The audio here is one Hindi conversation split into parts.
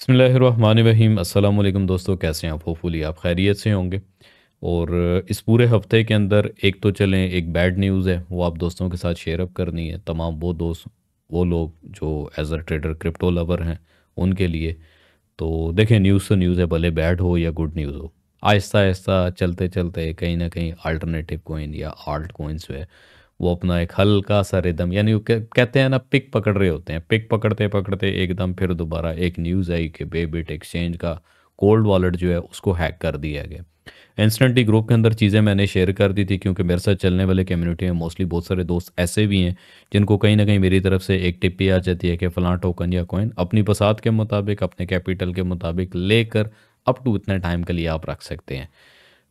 बिस्मिल्लाहिर्रहमानिर्रहीम। अस्सलाम वालेकुम दोस्तों, कैसे हैं आप? होपफुली आप खैरियत से होंगे। और इस पूरे हफ्ते के अंदर एक तो चलें, एक बैड न्यूज़ है, वो आप दोस्तों के साथ शेयर अप करनी है। तमाम वो दोस्त, वो लोग जो as a trader crypto lover हैं, उनके लिए। तो देखें, न्यूज़ तो न्यूज़ है, भले बैड हो या गुड न्यूज़ हो। आहिस्ता आहिस्ता चलते चलते कहीं ना कहीं अल्टरनेटिव कोइन या आल्ट कोइंस जो है, वो अपना एक हल्का सा रिदम, यानी वो कहते हैं ना, पिक पकड़ रहे होते हैं। पिक पकड़ते पकड़ते एकदम फिर दोबारा एक न्यूज़ आई कि बेबिट एक्सचेंज का कोल्ड वॉलेट जो है उसको हैक कर दिया गया। इंस्टेंटली ग्रुप के अंदर चीज़ें मैंने शेयर कर दी थी, क्योंकि मेरे साथ चलने वाले कम्युनिटी में मोस्टली बहुत सारे दोस्त ऐसे भी हैं जिनको कहीं ना कहीं मेरी तरफ से एक टिप भी आ जाती है कि फ़लाँ टोकन या कॉइन अपनी पसंद के मुताबिक, अपने कैपिटल के मुताबिक लेकर अप टू इतने टाइम के लिए आप रख सकते हैं।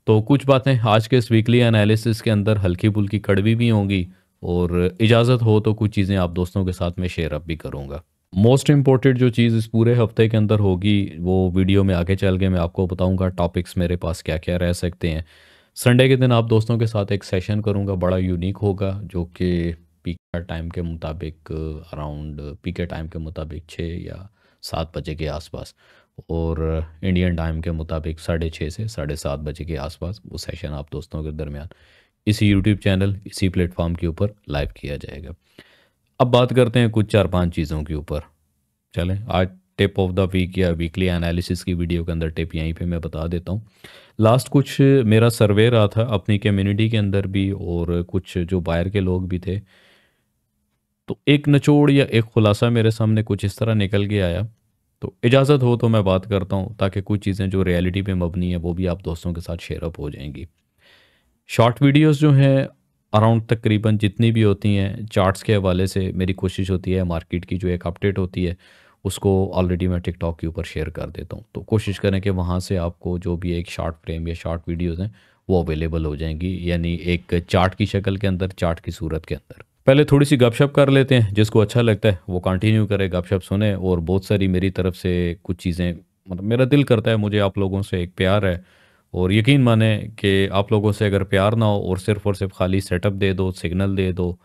तो कुछ बातें आज के इस वीकली एनालिसिस के अंदर हल्की फुल्की कड़वी भी होंगी, और इजाज़त हो तो कुछ चीज़ें आप दोस्तों के साथ में शेयर अप भी करूँगा। मोस्ट इम्पोर्टेंट जो चीज़ इस पूरे हफ्ते के अंदर होगी, वो वीडियो में आगे चल के मैं आपको बताऊंगा टॉपिक्स मेरे पास क्या क्या रह सकते हैं। संडे के दिन आप दोस्तों के साथ एक सेशन करूंगा, बड़ा यूनिक होगा, जो कि पीक टाइम के मुताबिक अराउंड पीक टाइम के मुताबिक 6 या 7 बजे के आसपास, और इंडियन टाइम के मुताबिक 6:30 से 7:30 बजे के आसपास वो सेशन आप दोस्तों के दरमियान इसी यूट्यूब चैनल, इसी प्लेटफॉर्म के ऊपर लाइव किया जाएगा। अब बात करते हैं कुछ 4-5 चीज़ों के ऊपर। चलें, आज टिप ऑफ द वीक या वीकली एनालिसिस की वीडियो के अंदर टिप यहीं पे मैं बता देता हूँ। लास्ट कुछ मेरा सर्वे रहा था अपनी कम्युनिटी के अंदर भी, और कुछ जो बाहर के लोग भी थे। तो एक निचोड़ या एक खुलासा मेरे सामने कुछ इस तरह निकल के आया। तो इजाज़त हो तो मैं बात करता हूँ, ताकि कुछ चीज़ें जो रियलिटी पे मबनी है वो भी आप दोस्तों के साथ शेयर अप हो जाएंगी। शॉर्ट वीडियोस जो हैं, अराउंड तकरीबन जितनी भी होती हैं, चार्ट्स के हवाले से मेरी कोशिश होती है मार्केट की जो एक अपडेट होती है उसको ऑलरेडी मैं टिकटॉक के ऊपर शेयर कर देता हूँ। तो कोशिश करें कि वहाँ से आपको जो भी एक शॉर्ट फ्रेम या शॉर्ट वीडियोस हैं वो अवेलेबल हो जाएंगी, यानी एक चार्ट की शक्ल के अंदर, चार्ट की सूरत के अंदर। पहले थोड़ी सी गपशप कर लेते हैं, जिसको अच्छा लगता है वो कंटिन्यू करे, गपशप सुने। और बहुत सारी मेरी तरफ से कुछ चीज़ें, मतलब मेरा दिल करता है, मुझे आप लोगों से एक प्यार है। और यकीन माने कि आप लोगों से अगर प्यार ना हो और सिर्फ खाली सेटअप दे दो, सिग्नल दे दो,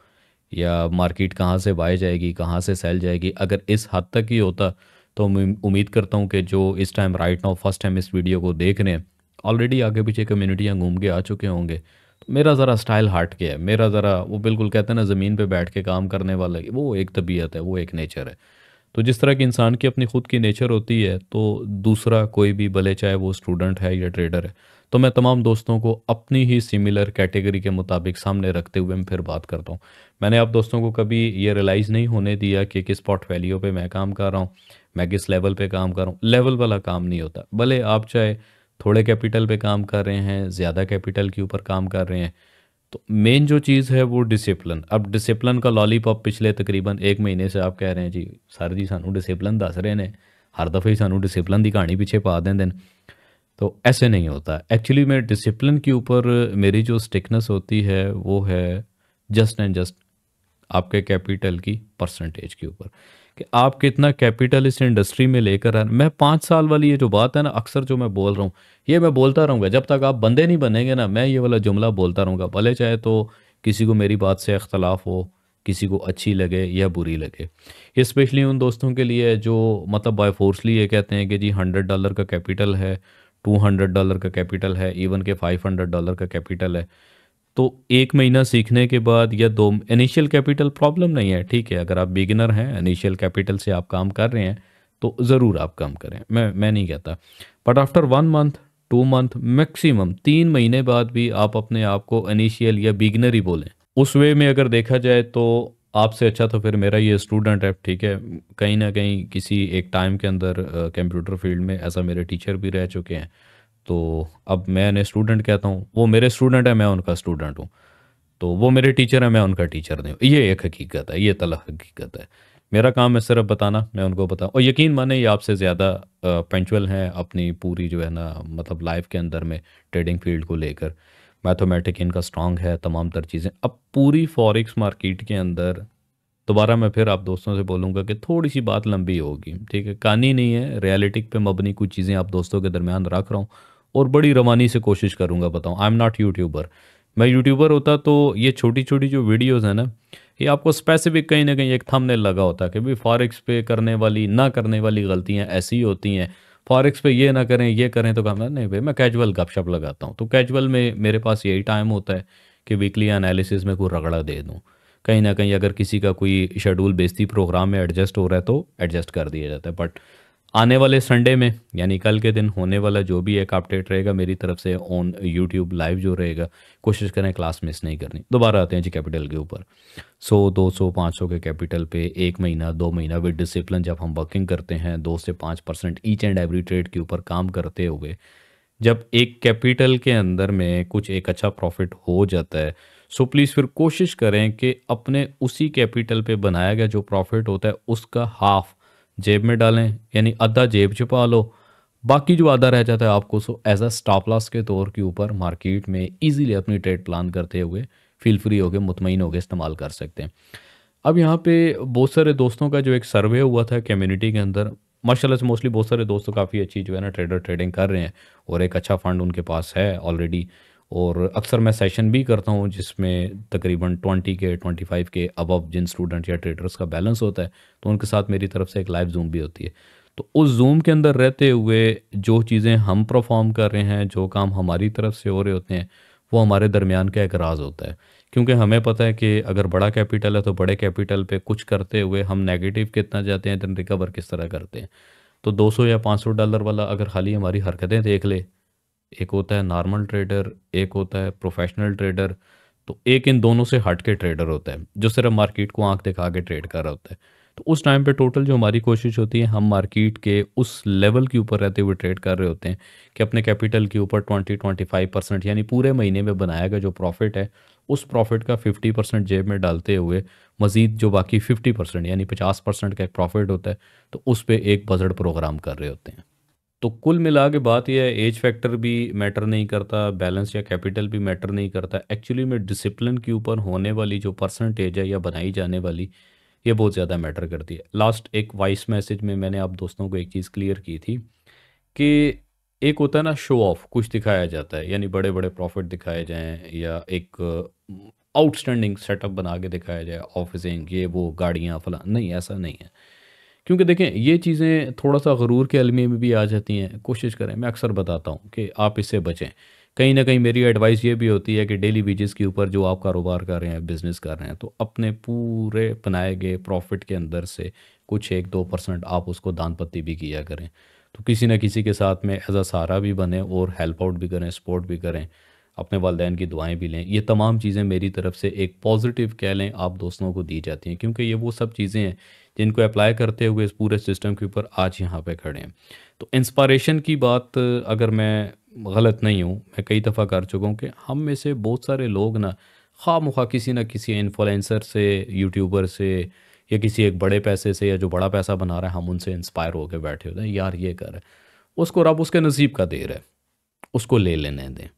या मार्केट कहाँ से बाय जाएगी, कहाँ से सेल जाएगी, अगर इस हद तक ही होता, तो मैं उम्मीद करता हूँ कि जो इस time right now first time इस वीडियो को देख रहे हैं, ऑलरेडी आगे पीछे कम्युनिटियाँ घूम के आ चुके होंगे। तो मेरा ज़रा स्टाइल हट गया है, मेरा ज़रा वो बिल्कुल कहते हैं ना, ज़मीन पे बैठ के काम करने वाला, वो एक तबीयत है, वो एक नेचर है। तो जिस तरह की इंसान की अपनी खुद की नेचर होती है, तो दूसरा कोई भी, भले चाहे वो स्टूडेंट है या ट्रेडर है, तो मैं तमाम दोस्तों को अपनी ही सिमिलर कैटेगरी के मुताबिक सामने रखते हुए मैं फिर बात करता हूँ। मैंने आप दोस्तों को कभी ये रियलाइज़ नहीं होने दिया कि किस पोर्टफोलियो पे मैं काम कर रहा हूँ, मैं किस लेवल पे काम कर रहा हूँ। लेवल वाला काम नहीं होता, भले आप चाहे थोड़े कैपिटल पे काम कर रहे हैं, ज़्यादा कैपिटल के ऊपर काम कर रहे हैं। तो मेन जो चीज़ है वो डिसिप्लिन। अब डिसिप्लिन का लॉलीपॉप पिछले तकरीबन 1 महीने से आप कह रहे हैं जी सर जी सानू डिसिप्लिन दस रहे ने, हर दफ़े ही सानू डिसिप्लिन की कहानी पीछे पा दें। तो ऐसे नहीं होता एक्चुअली। में डिसिप्लिन के ऊपर मेरी जो स्टिकनेस होती है वो है जस्ट एंड जस्ट आपके कैपिटल की परसेंटेज के ऊपर, कि आप कितना कैपिटल इस इंडस्ट्री में लेकर आए। मैं 5 साल वाली ये जो बात है ना, अक्सर जो मैं बोल रहा हूँ, ये मैं बोलता रहूँगा जब तक आप बंदे नहीं बनेंगे ना। मैं ये वाला जुमला बोलता रहूँगा, भले चाहे तो किसी को मेरी बात से इख्तलाफ हो, किसी को अच्छी लगे या बुरी लगे। ये स्पेशली उन दोस्तों के लिए है जो मतलब बाय फोर्सली ये कहते हैं कि जी $100 का कैपिटल है, $200 का कैपिटल है, इवन के $500 का कैपिटल है। तो 1 महीना सीखने के बाद या दो, इनिशियल कैपिटल प्रॉब्लम नहीं है, ठीक है। अगर आप बिगिनर हैं, इनिशियल कैपिटल से आप काम कर रहे हैं, तो ज़रूर आप काम करें, मैं नहीं कहता। But after 1 month, 2 month, maximum 3 महीने बाद भी आप अपने आप को इनिशियल या बिगिनर ही बोलें। उस वे में अगर देखा जाए तो आपसे अच्छा तो फिर मेरा ये स्टूडेंट है, ठीक है। कहीं ना कहीं किसी एक टाइम के अंदर कंप्यूटर फील्ड में ऐसा मेरे टीचर भी रह चुके हैं। तो अब मैं इन्हें स्टूडेंट कहता हूँ, वो मेरे स्टूडेंट है, मैं उनका स्टूडेंट हूँ। तो वो मेरे टीचर है, मैं उनका टीचर नहीं हूँ। ये एक हकीकत है, ये तलख हकीकत है। मेरा काम है सिर्फ बताना, मैं उनको बताऊँ। और यकीन माने, ये आपसे ज़्यादा पंचुअल हैं अपनी पूरी जो है ना, मतलब लाइफ के अंदर में ट्रेडिंग फील्ड को लेकर। मैथमेटिक इनका स्ट्रांग है, तमाम तर चीज़ें। अब पूरी फॉरेक्स मार्केट के अंदर दोबारा मैं फिर आप दोस्तों से बोलूँगा कि थोड़ी सी बात लंबी होगी, ठीक है। कहानी नहीं है, रियलिटिक पे मबनी कुछ चीज़ें आप दोस्तों के दरमियान रख रहा हूँ, और बड़ी रवानी से कोशिश करूँगा बताऊँ। I am not YouTuber. मैं यूट्यूबर होता तो ये छोटी छोटी जो वीडियोज़ हैं ना, ये आपको स्पेसिफिक कहीं ना कहीं एक थंबनेल लगा होता है कि भाई फॉरेक्स पे करने वाली ना करने वाली गलतियां ऐसी होती हैं, फॉरेक्स पे ये ना करें ये करें, तो कहना नहीं भाई मैं कैजुअल गपशप लगाता हूँ। तो कैजुअल में मेरे पास यही टाइम होता है कि वीकली एनालिसिस में कोई रगड़ा दे दूँ। कहीं ना कहीं अगर किसी का कोई शेड्यूल बेसिक प्रोग्राम में एडजस्ट हो रहा है तो एडजस्ट कर दिया जाता है। बट आने वाले संडे में यानी कल के दिन होने वाला जो भी एक अपडेट रहेगा मेरी तरफ से ऑन यूट्यूब लाइव जो रहेगा, कोशिश करें क्लास मिस नहीं करनी। दोबारा आते हैं जी कैपिटल के ऊपर। 100 200 500 के कैपिटल पे 1 महीना 2 महीना विद डिसिप्लिन जब हम वर्किंग करते हैं 2 से 5% ईच एंड एवरी ट्रेड के ऊपर काम करते हुए, जब एक कैपिटल के अंदर में कुछ एक अच्छा प्रॉफिट हो जाता है, सो प्लीज़ फिर कोशिश करें कि अपने उसी कैपिटल पे बनाया गया जो प्रॉफिट होता है उसका हाफ जेब में डालें, यानी आधा जेब छुपा लो, बाकी जो आधा रह जाता है आपको so as a stop loss के तौर के ऊपर मार्केट में इजीली अपनी ट्रेड प्लान करते हुए फील फ्री होकर मुतमईन होकर इस्तेमाल कर सकते हैं। अब यहाँ पे बहुत सारे दोस्तों का जो एक सर्वे हुआ था कम्युनिटी के अंदर, माशाल्लाह से मोस्टली बहुत सारे दोस्तों काफ़ी अच्छी जो है ना ट्रेडिंग कर रहे हैं और एक अच्छा फंड उनके पास है ऑलरेडी। और अक्सर मैं सेशन भी करता हूँ जिसमें तकरीबन 20 के 25 के अबव जिन स्टूडेंट या ट्रेडर्स का बैलेंस होता है, तो उनके साथ मेरी तरफ से एक लाइव जूम भी होती है। तो उस जूम के अंदर रहते हुए जो चीज़ें हम परफॉर्म कर रहे हैं, जो काम हमारी तरफ से हो रहे होते हैं, वो हमारे दरमियान का एक राज होता है। क्योंकि हमें पता है कि अगर बड़ा कैपिटल है तो बड़े कैपिटल पे कुछ करते हुए हम नेगेटिव कितना जाते हैं, देन रिकवर किस तरह करते हैं। तो 200 या $500 वाला अगर खाली हमारी हरकतें देख ले, एक होता है नॉर्मल ट्रेडर, एक होता है प्रोफेशनल ट्रेडर, तो एक इन दोनों से हट के ट्रेडर होता है जो सिर्फ मार्केट को आंख दिखा के ट्रेड कर रहा होता है। तो उस टाइम पे टोटल जो हमारी कोशिश होती है, हम मार्केट के उस लेवल के ऊपर रहते हुए ट्रेड कर रहे होते हैं कि अपने कैपिटल के ऊपर 20-25% यानी पूरे महीने में बनाया गया जो प्रॉफिट है, उस प्रॉफिट का 50% जेब में डालते हुए मज़ीद जो बाकी 50% यानी 50% का एक प्रॉफिट होता है, तो उस पर एक बजट प्रोग्राम कर रहे होते हैं। तो कुल मिला के बात यह है, एज फैक्टर भी मैटर नहीं करता, बैलेंस या कैपिटल भी मैटर नहीं करता। एक्चुअली में डिसिप्लिन के ऊपर होने वाली जो परसेंटेज है या बनाई जाने वाली, ये बहुत ज़्यादा मैटर करती है। लास्ट एक वॉइस मैसेज में मैंने आप दोस्तों को एक चीज़ क्लियर की थी कि एक होता है ना शो ऑफ, कुछ दिखाया जाता है यानी बड़े बड़े प्रॉफिट दिखाए जाएं या एक आउटस्टैंडिंग सेटअप बना के दिखाया जाए, ऑफिसिंग ये वो गाड़ियाँ फला, नहीं ऐसा नहीं है। क्योंकि देखें ये चीज़ें थोड़ा सा गरूर के अलमी में भी आ जाती हैं। कोशिश करें, मैं अक्सर बताता हूँ कि आप इससे बचें। कहीं ना कहीं मेरी एडवाइस ये भी होती है कि डेली वेजेस के ऊपर जो आप कारोबार कर रहे हैं, बिजनेस कर रहे हैं, तो अपने पूरे बनाए गए प्रॉफिट के अंदर से कुछ 1-2% आप उसको दान पत्ती भी किया करें। तो किसी न किसी के साथ में एज अ सहारा भी बने और हेल्प आउट भी करें, सपोर्ट भी करें, अपने वालदैन की दुआएं भी लें। ये तमाम चीज़ें मेरी तरफ से एक पॉजिटिव कह लें आप दोस्तों को दी जाती हैं, क्योंकि ये वो सब चीज़ें हैं जिनको अप्लाई करते हुए इस पूरे सिस्टम के ऊपर आज यहाँ पे खड़े हैं। तो इंस्पायरेशन की बात अगर मैं गलत नहीं हूँ, मैं कई दफ़ा कर चुका हूँ कि हम में से बहुत सारे लोग ना खामख्वाह किसी न किसी इन्फ्लुएंसर से, यूट्यूबर से या किसी एक बड़े पैसे से या जो बड़ा पैसा बना रहा है, हम उनसे इंस्पायर होकर बैठे होते हैं, यार ये कर, उसको रब उसके नसीब का दे रहा है, उसको ले लेने दें।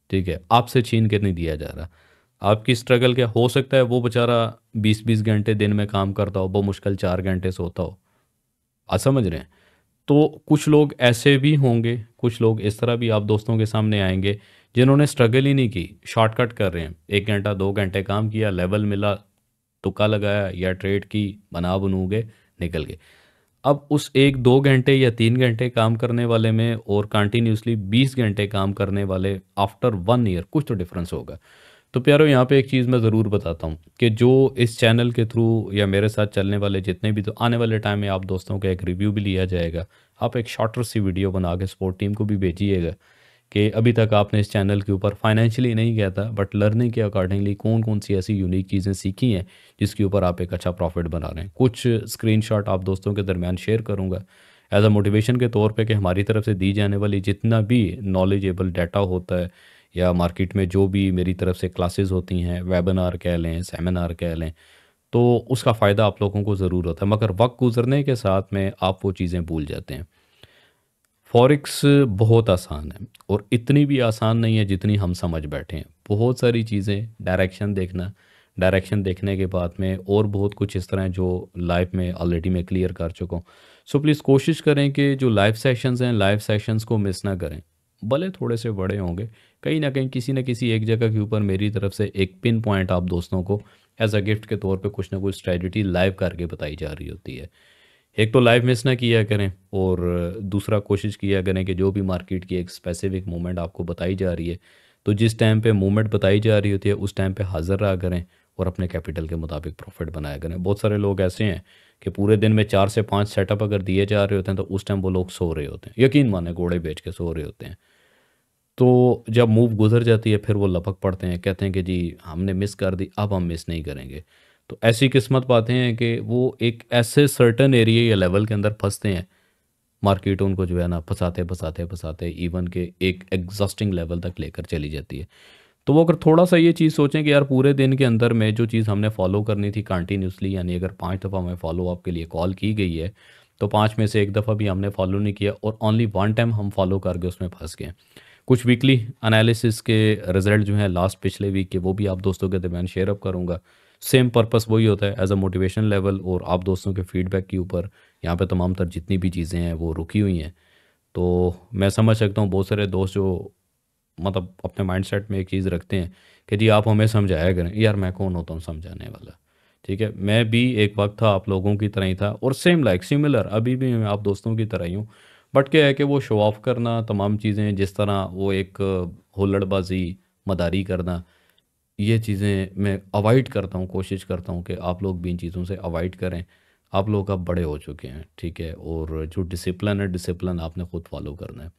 ठीक है, आपसे छीन के नहीं दिया जा रहा। आपकी स्ट्रगल क्या हो सकता है, वो बेचारा 20-20 घंटे दिन में काम करता हो, बहुत मुश्किल 4 घंटे सोता हो। आप समझ रहे हैं? तो कुछ लोग ऐसे भी होंगे, कुछ लोग इस तरह भी आप दोस्तों के सामने आएंगे जिन्होंने स्ट्रगल ही नहीं की, शॉर्टकट कर रहे हैं। 1 घंटा 2 घंटे काम किया, लेवल मिला, तुक्का लगाया या ट्रेड की, बना बनू गए, निकल गए। अब उस 1-2 घंटे या 3 घंटे काम करने वाले में और कंटिन्यूसली 20 घंटे काम करने वाले आफ्टर 1 ईयर कुछ तो डिफरेंस होगा। तो प्यारो, यहाँ पे एक चीज़ मैं ज़रूर बताता हूँ कि जो इस चैनल के थ्रू या मेरे साथ चलने वाले जितने भी, तो आने वाले टाइम में आप दोस्तों का एक रिव्यू भी लिया जाएगा। आप एक शॉर्टर सी वीडियो बना के सपोर्ट टीम को भी भेजिएगा कि अभी तक आपने इस चैनल के ऊपर फाइनेंशियली नहीं किया था, बट लर्निंग के अकॉर्डिंगली कौन कौन सी ऐसी यूनिक चीज़ें सीखी हैं जिसके ऊपर आप एक अच्छा प्रॉफिट बना रहे हैं। कुछ स्क्रीनशॉट आप दोस्तों के दरमियान शेयर करूँगा एज अ मोटिवेशन के तौर पे कि हमारी तरफ से दी जाने वाली जितना भी नॉलेजेबल डाटा होता है या मार्केट में जो भी मेरी तरफ से क्लासेस होती हैं, वेबिनार कह लें, सेमिनार कह लें, तो उसका फ़ायदा आप लोगों को ज़रूर होता है। मगर वक्त गुजरने के साथ में आप वो चीज़ें भूल जाते हैं। फॉरेक्स बहुत आसान है और इतनी भी आसान नहीं है जितनी हम समझ बैठे हैं। बहुत सारी चीज़ें, डायरेक्शन देखना, डायरेक्शन देखने के बाद में और बहुत कुछ इस तरह है जो लाइफ में ऑलरेडी मैं क्लियर कर चुका हूँ। सो प्लीज़ कोशिश करें कि जो लाइव सेशंस हैं, लाइव सेशंस को मिस ना करें। भले थोड़े से बड़े होंगे, कहीं ना कहीं किसी न किसी एक जगह के ऊपर मेरी तरफ से एक पिन पॉइंट आप दोस्तों को एज अ गिफ्ट के तौर पे कुछ ना कुछ स्ट्रेटजी लाइव करके बताई जा रही होती है। एक तो लाइव मिस ना किया करें, और दूसरा कोशिश किया करें कि जो भी मार्केट की एक स्पेसिफिक मूवमेंट आपको बताई जा रही है, तो जिस टाइम पे मूवमेंट बताई जा रही होती है उस टाइम पे हाजिर रहा करें और अपने कैपिटल के मुताबिक प्रॉफिट बनाया करें। बहुत सारे लोग ऐसे हैं कि पूरे दिन में 4 से 5 सेटअप अगर दिए जा रहे होते हैं तो उस टाइम वो लोग सो रहे होते हैं, यकीन माने घोड़े बेच के सो रहे होते हैं। तो जब मूव गुजर जाती है फिर वो लपक पड़ते हैं, कहते हैं कि जी हमने मिस कर दी, अब हम मिस नहीं करेंगे। तो ऐसी किस्मत पाते हैं कि वो एक ऐसे सर्टन एरिया या लेवल के अंदर फंसते हैं, मार्केट उनको जो है ना फंसाते फंसाते फंसाते इवन के एक एग्जॉस्टिंग लेवल तक लेकर चली जाती है। तो वो अगर थोड़ा सा ये चीज़ सोचें कि यार पूरे दिन के अंदर में जो चीज़ हमने फॉलो करनी थी कंटिन्यूसली, यानी अगर 5 दफ़ा हमें फॉलो अप के लिए कॉल की गई है, तो 5 में से 1 दफ़ा भी हमने फॉलो नहीं किया और ओनली 1 टाइम हम फॉलो करके उसमें फंस गए। कुछ वीकली एनालिसिस के रिजल्ट जो हैं लास्ट पिछले वीक के, वो भी आप दोस्तों के दरमियान शेयर अप करूँगा। सेम पर्पस वही होता है, एज अ मोटिवेशन लेवल और आप दोस्तों के फीडबैक के ऊपर यहाँ पे तमाम तर जितनी भी चीज़ें हैं वो रुकी हुई हैं। तो मैं समझ सकता हूँ बहुत सारे दोस्त जो मतलब अपने माइंडसेट में एक चीज़ रखते हैं कि जी आप हमें समझाया करें। यार मैं कौन होता हूँ समझाने वाला? ठीक है, मैं भी एक वक्त था आप लोगों की तरह ही था, और सेम लाइक सिमिलर अभी भी मैं आप दोस्तों की तरह ही हूँ। बट क्या है कि वो शो ऑफ करना तमाम चीज़ें, जिस तरह वो एक हुल्लड़बाजी, मदारी करना, ये चीज़ें मैं अवॉइड करता हूँ, कोशिश करता हूँ कि आप लोग भी इन चीज़ों से अवॉइड करें। आप लोग अब बड़े हो चुके हैं, ठीक है, और जो डिसिप्लिन है, डिसिप्लिन आपने खुद फॉलो करना है।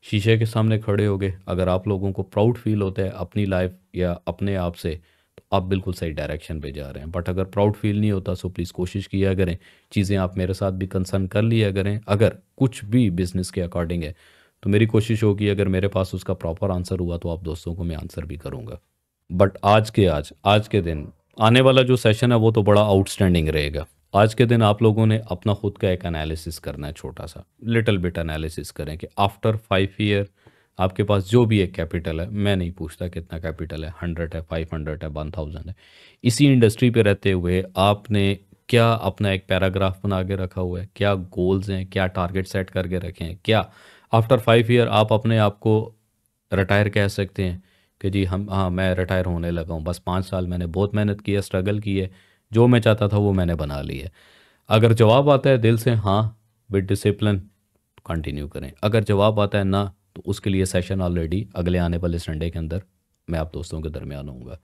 शीशे के सामने खड़े होगे, अगर आप लोगों को प्राउड फील होता है अपनी लाइफ या अपने आप से, तो आप बिल्कुल सही डायरेक्शन पे जा रहे हैं। बट अगर प्राउड फील नहीं होता सो प्लीज़ कोशिश किया करें, चीज़ें आप मेरे साथ भी कंसर्न कर लिया करें। अगर कुछ भी बिज़नेस के अकॉर्डिंग है तो मेरी कोशिश होगी अगर मेरे पास उसका प्रॉपर आंसर हुआ तो आप दोस्तों को मैं आंसर भी करूँगा। बट आज के दिन आने वाला जो सेशन है वो तो बड़ा आउटस्टैंडिंग रहेगा। आज के दिन आप लोगों ने अपना खुद का एक एनालिसिस करना है, छोटा सा लिटिल बिट एनालिसिस करें कि आफ्टर 5 ईयर आपके पास जो भी एक कैपिटल है, मैं नहीं पूछता कितना कैपिटल है, 100 है, 500 है, 1000 है, इसी इंडस्ट्री पे रहते हुए आपने क्या अपना एक पैराग्राफ बना के रखा हुआ है, क्या गोल्स हैं, क्या टारगेट सेट करके रखे हैं, क्या आफ्टर 5 ईयर आप अपने आप को रिटायर कह सकते हैं कि जी हम हाँ मैं रिटायर होने लगा हूँ, बस 5 साल मैंने बहुत मेहनत की है, स्ट्रगल की है, जो मैं चाहता था वो मैंने बना ली है। अगर जवाब आता है दिल से हाँ, विद डिसिप्लिन, कंटिन्यू करें। अगर जवाब आता है ना, तो उसके लिए सेशन ऑलरेडी अगले आने वाले संडे के अंदर मैं आप दोस्तों के दरमियान होऊंगा।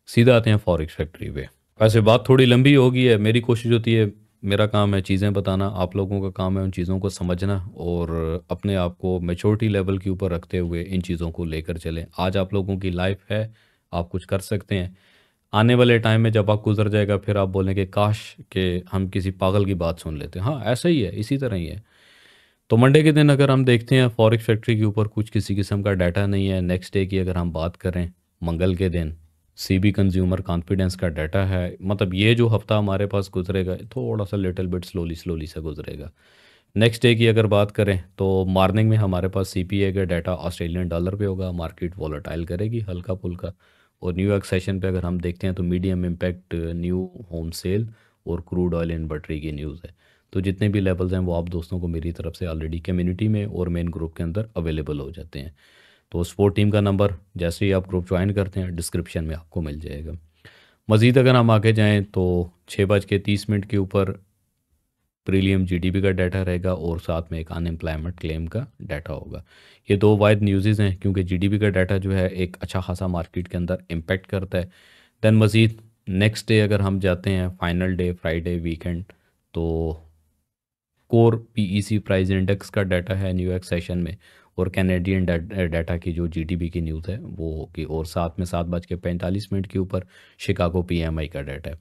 सीधा आते हैं फॉरेक्स फैक्ट्री पे। वैसे बात थोड़ी लंबी हो गई है, मेरी कोशिश होती है, मेरा काम है चीज़ें बताना, आप लोगों का काम है उन चीज़ों को समझना और अपने आप को मैच्योरिटी लेवल के ऊपर रखते हुए इन चीज़ों को लेकर चलें। आज आप लोगों की लाइफ है, आप कुछ कर सकते हैं। आने वाले टाइम में जब आप गुजर जाएगा फिर आप बोलेंगे काश कि हम किसी पागल की बात सुन लेते। हाँ ऐसा ही है, इसी तरह ही है। तो मंडे के दिन अगर हम देखते हैं फॉरेक्स फैक्ट्री के ऊपर कुछ किसी किस्म का डाटा नहीं है। नेक्स्ट डे की अगर हम बात करें, मंगल के दिन सीबी कंज्यूमर कॉन्फिडेंस का डाटा है। मतलब ये जो हफ्ता हमारे पास गुजरेगा थोड़ा सा लिटिल बिट स्लोली स्लोली से गुजरेगा। नेक्स्ट डे की अगर बात करें तो मॉर्निंग में हमारे पास सीपीए का डाटा ऑस्ट्रेलियन डॉलर पे होगा, मार्केट वॉलेटाइल करेगी हल्का फुल्का। और न्यूयॉर्क सेशन पे अगर हम देखते हैं तो medium impact new home sale और क्रूड ऑयल इन्वेंटरी की न्यूज़ है। तो जितने भी लेवल्स हैं वो आप दोस्तों को मेरी तरफ से ऑलरेडी कम्युनिटी में और मेन ग्रुप के अंदर अवेलेबल हो जाते हैं। तो स्पोर्ट टीम का नंबर जैसे ही आप ग्रुप ज्वाइन करते हैं डिस्क्रिप्शन में आपको मिल जाएगा। मज़ीद अगर हम आगे जाएं तो 6:30 के ऊपर प्रीलियम जीडीपी का डाटा रहेगा और साथ में एक अनएम्प्लॉयमेंट क्लेम का डाटा होगा। ये दो वाइड न्यूज़ हैं क्योंकि जीडीपी का डाटा जो है एक अच्छा खासा मार्केट के अंदर इम्पेक्ट करता है। दैन मज़ीद नेक्स्ट डे अगर हम जाते हैं फाइनल डे फ्राइडे वीकेंड, तो कोर पीईसी प्राइस इंडेक्स का डाटा है न्यूयॉर्क सेशन में और कैनेडियन डाटा की जो जीडीपी की न्यूज़ है वो होगी। और साथ में 7:45 के ऊपर शिकागो पीएमआई का डाटा है।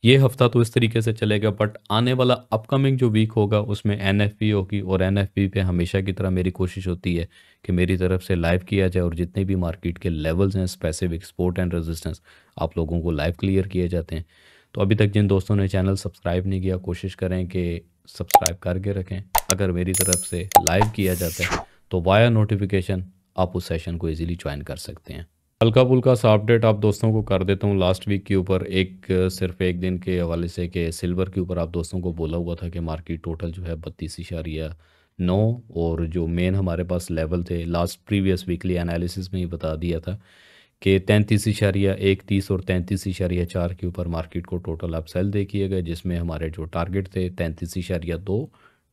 ये हफ्ता तो इस तरीके से चलेगा, बट आने वाला अपकमिंग जो वीक होगा उसमें एनएफपी होगी और एनएफपी पे हमेशा की तरह मेरी कोशिश होती है कि मेरी तरफ से लाइव किया जाए और जितने भी मार्केट के लेवल्स हैं स्पेसिफिक सपोर्ट एंड रेजिस्टेंस आप लोगों को लाइव क्लियर किए जाते हैं। तो अभी तक जिन दोस्तों ने चैनल सब्सक्राइब नहीं किया कोशिश करें कि सब्सक्राइब करके रखें। अगर मेरी तरफ से लाइव किया जाता है तो वाया नोटिफिकेशन आप उस सेशन को इजीली ज्वाइन कर सकते हैं। हल्का फुल्का सा अपडेट आप दोस्तों को कर देता हूँ लास्ट वीक के ऊपर, एक सिर्फ एक दिन के हवाले से कि सिल्वर के ऊपर आप दोस्तों को बोला हुआ था कि मार्केट टोटल जो है 32.9, और जो मेन हमारे पास लेवल थे लास्ट प्रीवियस वीकली एनालिसिस में ही बता दिया था कि 33.31 और 33.4 के ऊपर मार्केट को टोटल अप सेल देखिए गए, जिसमें हमारे जो टारगेट थे 33.2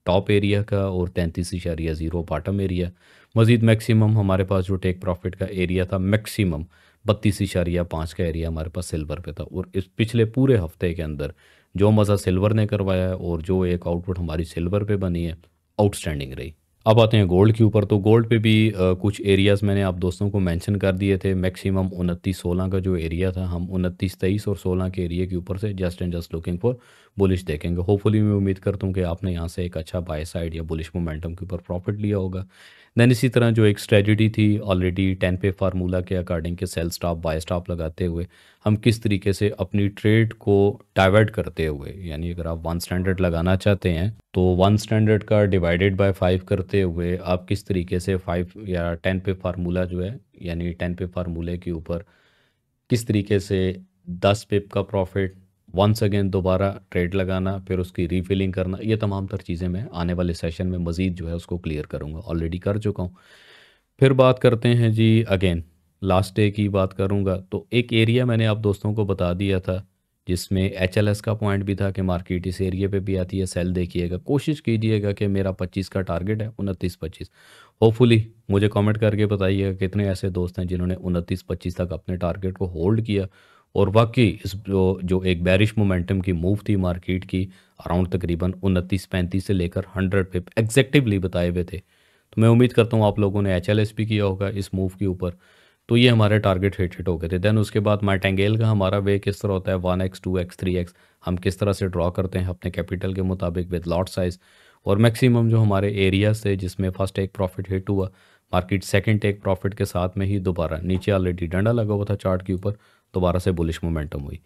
टॉप एरिया का और 33.0 बॉटम एरिया। मज़ीद मैक्सिमम हमारे पास जो टेक प्रॉफिट का एरिया था मैक्सिमम 32.5 का एरिया हमारे पास सिल्वर पे था। और इस पिछले पूरे हफ्ते के अंदर जो मज़ा सिल्वर ने करवाया है और जो एक आउटपुट हमारी सिल्वर पे बनी है, आउटस्टैंडिंग रही। अब आते हैं गोल्ड के ऊपर। तो गोल्ड पे भी कुछ एरियाज़ मैंने आप दोस्तों को मेंशन कर दिए थे। मैक्सिमम 29-16 का जो एरिया था, हम 29-23 और 16 के एरिया के ऊपर से just and just looking for bullish देखेंगे। होपफुली मैं उम्मीद करता हूँ कि आपने यहाँ से एक अच्छा बाय साइड या बुलिश मोमेंटम के ऊपर प्रॉफिट लिया होगा। दैन इसी तरह जो एक स्ट्रेटजी थी ऑलरेडी 10 पे फार्मूला के अकॉर्डिंग के सेल स्टॉप बाय स्टॉप लगाते हुए हम किस तरीके से अपनी ट्रेड को डाइवर्ट करते हुए, यानी अगर आप 1 स्टैंडर्ड लगाना चाहते हैं तो 1 स्टैंडर्ड का डिवाइडेड बाय 5 करते हुए आप किस तरीके से 5 या 10 पे फार्मूला जो है, यानी 10 पे फार्मूले के ऊपर किस तरीके से 10 पिप का प्रॉफिट वंस अगेन दोबारा ट्रेड लगाना, फिर उसकी रीफिलिंग करना, ये तमाम तर चीज़ें मैं आने वाले सेशन में मज़ीद जो है उसको क्लियर करूँगा, ऑलरेडी कर चुका हूँ। फिर बात करते हैं जी अगेन लास्ट डे की बात करूँगा तो एक एरिया मैंने आप दोस्तों को बता दिया था जिसमें HLS का पॉइंट भी था कि मार्केट इस एरिया पे भी आती है। सेल देखिएगा, कोशिश कीजिएगा कि मेरा 25 का टारगेट है, 29-25। होपफुली मुझे कमेंट करके बताइएगा कितने ऐसे दोस्त हैं जिन्होंने 29-25 तक अपने टारगेट को होल्ड किया और वाकई इस जो एक बैरिश मोमेंटम की मूव थी मार्केट की अराउंड तकरीबन 29-35 से लेकर 100 पे एग्जैक्टिवली बताए हुए थे। तो मैं उम्मीद करता हूँ आप लोगों ने HLS भी किया होगा इस मूव के ऊपर। तो ये हमारे टारगेट हिट हो गए थे। देन उसके बाद मार्टिंगेल का हमारा वे किस तरह होता है, 1x 2x 3x हम किस तरह से ड्रॉ करते हैं अपने कैपिटल के मुताबिक विद लॉट साइज़। और मैक्सिमम जो हमारे एरियाज थे जिसमें फर्स्ट एक प्रॉफिट हिट हुआ, मार्केट सेकंड टेक प्रॉफिट के साथ में ही दोबारा नीचे ऑलरेडी डंडा लगा हुआ था चार्ट के ऊपर, दोबारा से बुलिश मोमेंटम हुई।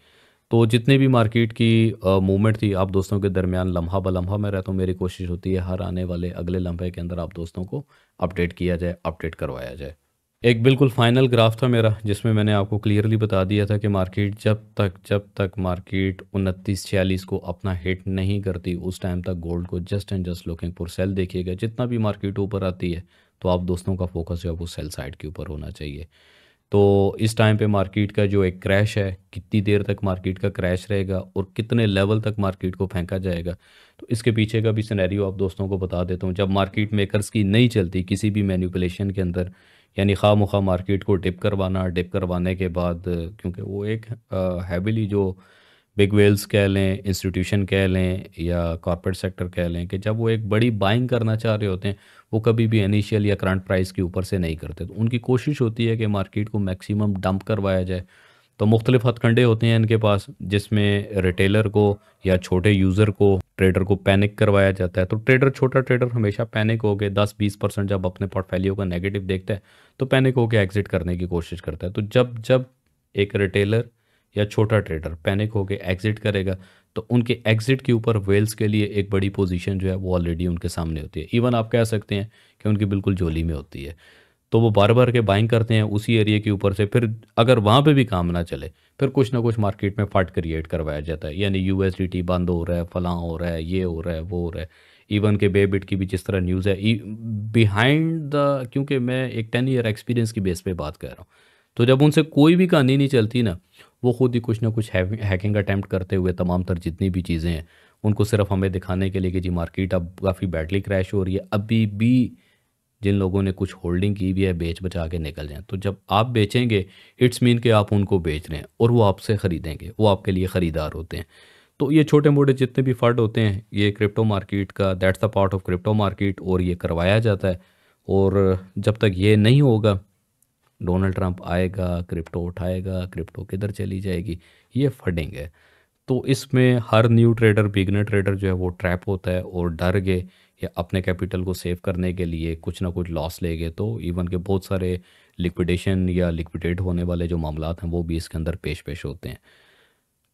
तो जितने भी मार्केट की मूवमेंट थी आप दोस्तों के दरमियान लम्हा ब लम्हा मैं रहता हूँ, मेरी कोशिश होती है हर आने वाले अगले लम्हे के अंदर आप दोस्तों को अपडेट किया जाए, अपडेट करवाया जाए। एक बिल्कुल फाइनल ग्राफ था मेरा जिसमें मैंने आपको क्लियरली बता दिया था कि मार्केट जब तक मार्केट 29-46 को अपना हिट नहीं करती उस टाइम तक गोल्ड को just and just looking for sale देखिएगा। जितना भी मार्केट ऊपर आती है तो आप दोस्तों का फोकस जो है वो सेल साइड के ऊपर होना चाहिए। तो इस टाइम पे मार्केट का जो एक क्रैश है, कितनी देर तक मार्केट का क्रैश रहेगा और कितने लेवल तक मार्केट को फेंका जाएगा, तो इसके पीछे का भी सिनेरियो आप दोस्तों को बता देता हूँ। जब मार्केट मेकर्स की नहीं चलती किसी भी मैनिपुलेशन के अंदर, यानी खामखा मार्केट को डिप करवाना, डिप करवाने के बाद क्योंकि वो एक हैविली जो बिग वेल्स कह लें, इंस्टीट्यूशन कह लें या कॉर्पोरेट सेक्टर कह लें कि जब वो एक बड़ी बाइंग करना चाह रहे होते हैं वो कभी भी इनिशियल या करंट प्राइस के ऊपर से नहीं करते। तो उनकी कोशिश होती है कि मार्केट को मैक्सिमम डंप करवाया जाए। तो मुख्तलिफ हथकंडे होते हैं इनके पास जिसमें रिटेलर को या छोटे यूज़र को, ट्रेडर को पैनिक करवाया जाता है। तो छोटा ट्रेडर हमेशा पैनिक हो गए 10-20% जब अपने पोर्टफोलियो का नेगेटिव देखता है तो पैनिक होकर एग्जिट करने की कोशिश करता है। तो जब जब एक रिटेलर या छोटा ट्रेडर पैनिक होकर एग्जिट करेगा तो उनके एग्जिट के ऊपर वेल्स के लिए एक बड़ी पोजीशन जो है वो ऑलरेडी उनके सामने होती है। इवन आप कह सकते हैं कि उनकी बिल्कुल झोली में होती है। तो वो बार बार के बाइंग करते हैं उसी एरिया के ऊपर से। फिर अगर वहाँ पे भी काम ना चले फिर कुछ ना कुछ मार्केट में फट क्रिएट करवाया जाता है, यानी USDT बंद हो रहा है, फलां हो रहा है, ये हो रहा है, वो हो रहा है। इवन के बेबिट की भी जिस तरह न्यूज़ है बिहाइंड द, क्योंकि मैं एक 10 ईयर एक्सपीरियंस की बेस पे बात कर रहा हूँ, तो जब उनसे कोई भी कहानी नहीं चलती ना वो खुद ही कुछ ना कुछ हैकिंग अटैम्प्ट करते हुए तमाम तर जितनी भी चीज़ें हैं उनको सिर्फ हमें दिखाने के लिए कि जी मार्केट अब काफ़ी बैडली क्रैश हो रही है, अभी भी जिन लोगों ने कुछ होल्डिंग की भी है बेच बचा के निकल जाएं। तो जब आप बेचेंगे इट्स मीन कि आप उनको बेच रहे हैं और वो आपसे ख़रीदेंगे, वो आपके लिए ख़रीदार होते हैं। तो ये छोटे मोटे जितने भी फंड होते हैं ये क्रिप्टो मार्केट का that's the part of crypto market और ये करवाया जाता है। और जब तक ये नहीं होगा डोनाल्ड ट्रंप आएगा, क्रिप्टो उठाएगा, क्रिप्टो किधर चली जाएगी, ये फंडिंग है। तो इसमें हर न्यू ट्रेडर, बिगनर ट्रेडर जो है वो ट्रैप होता है और डर गए या अपने कैपिटल को सेव करने के लिए कुछ ना कुछ लॉस ले गए तो इवन के बहुत सारे लिक्विडेशन या लिक्विडेट होने वाले जो मामलात हैं वो भी इसके अंदर पेश होते हैं।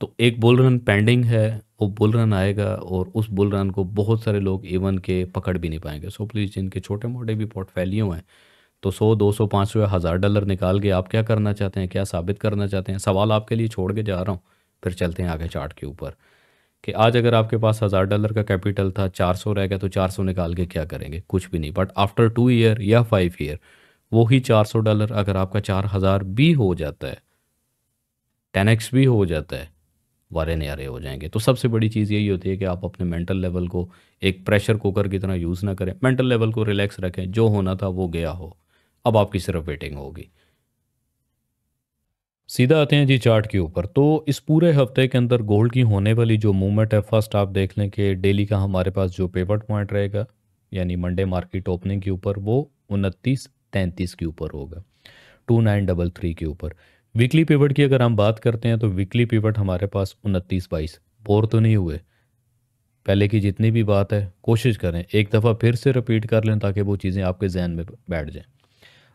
तो एक बुल रन पेंडिंग है, वो बुल रन आएगा और उस बुल रन को बहुत सारे लोग इवन के पकड़ भी नहीं पाएंगे। सो प्लीज़ जिनके छोटे मोटे भी पोर्टफोलियो हैं तो 100, 200, 500 या $1000 निकाल के आप क्या करना चाहते हैं, क्या साबित करना चाहते हैं, सवाल आपके लिए छोड़ के जा रहा हूँ। फिर चलते हैं आगे चार्ट के ऊपर कि आज अगर आपके पास $1000 का कैपिटल था, 400 रह गया तो 400 निकाल के क्या करेंगे, कुछ भी नहीं। बट आफ्टर 2 ईयर या 5 ईयर वही $400 अगर आपका 4000 भी हो जाता है, 10x भी हो जाता है, वारे न्यारे हो जाएंगे। तो सबसे बड़ी चीज़ यही होती है कि आप अपने मेंटल लेवल को एक प्रेशर कुकर की तरह यूज़ ना करें, मेंटल लेवल को रिलैक्स रखें, जो होना था वो गया हो, अब आपकी सिर्फ वेटिंग होगी। सीधा आते हैं जी चार्ट के ऊपर। तो इस पूरे हफ्ते के अंदर गोल्ड की होने वाली जो मूवमेंट है, फर्स्ट आप देख लें कि डेली का हमारे पास जो पेवट पॉइंट रहेगा, यानी मंडे मार्केट ओपनिंग के ऊपर, वो 2933 के ऊपर होगा, 2933 के ऊपर। वीकली पिवट की अगर हम बात करते हैं तो वीकली पिवट हमारे पास 2922। बोर तो नहीं हुए? पहले की जितनी भी बात है कोशिश करें एक दफ़ा फिर से रिपीट कर लें ताकि वो चीज़ें आपके जहन में बैठ जाएं।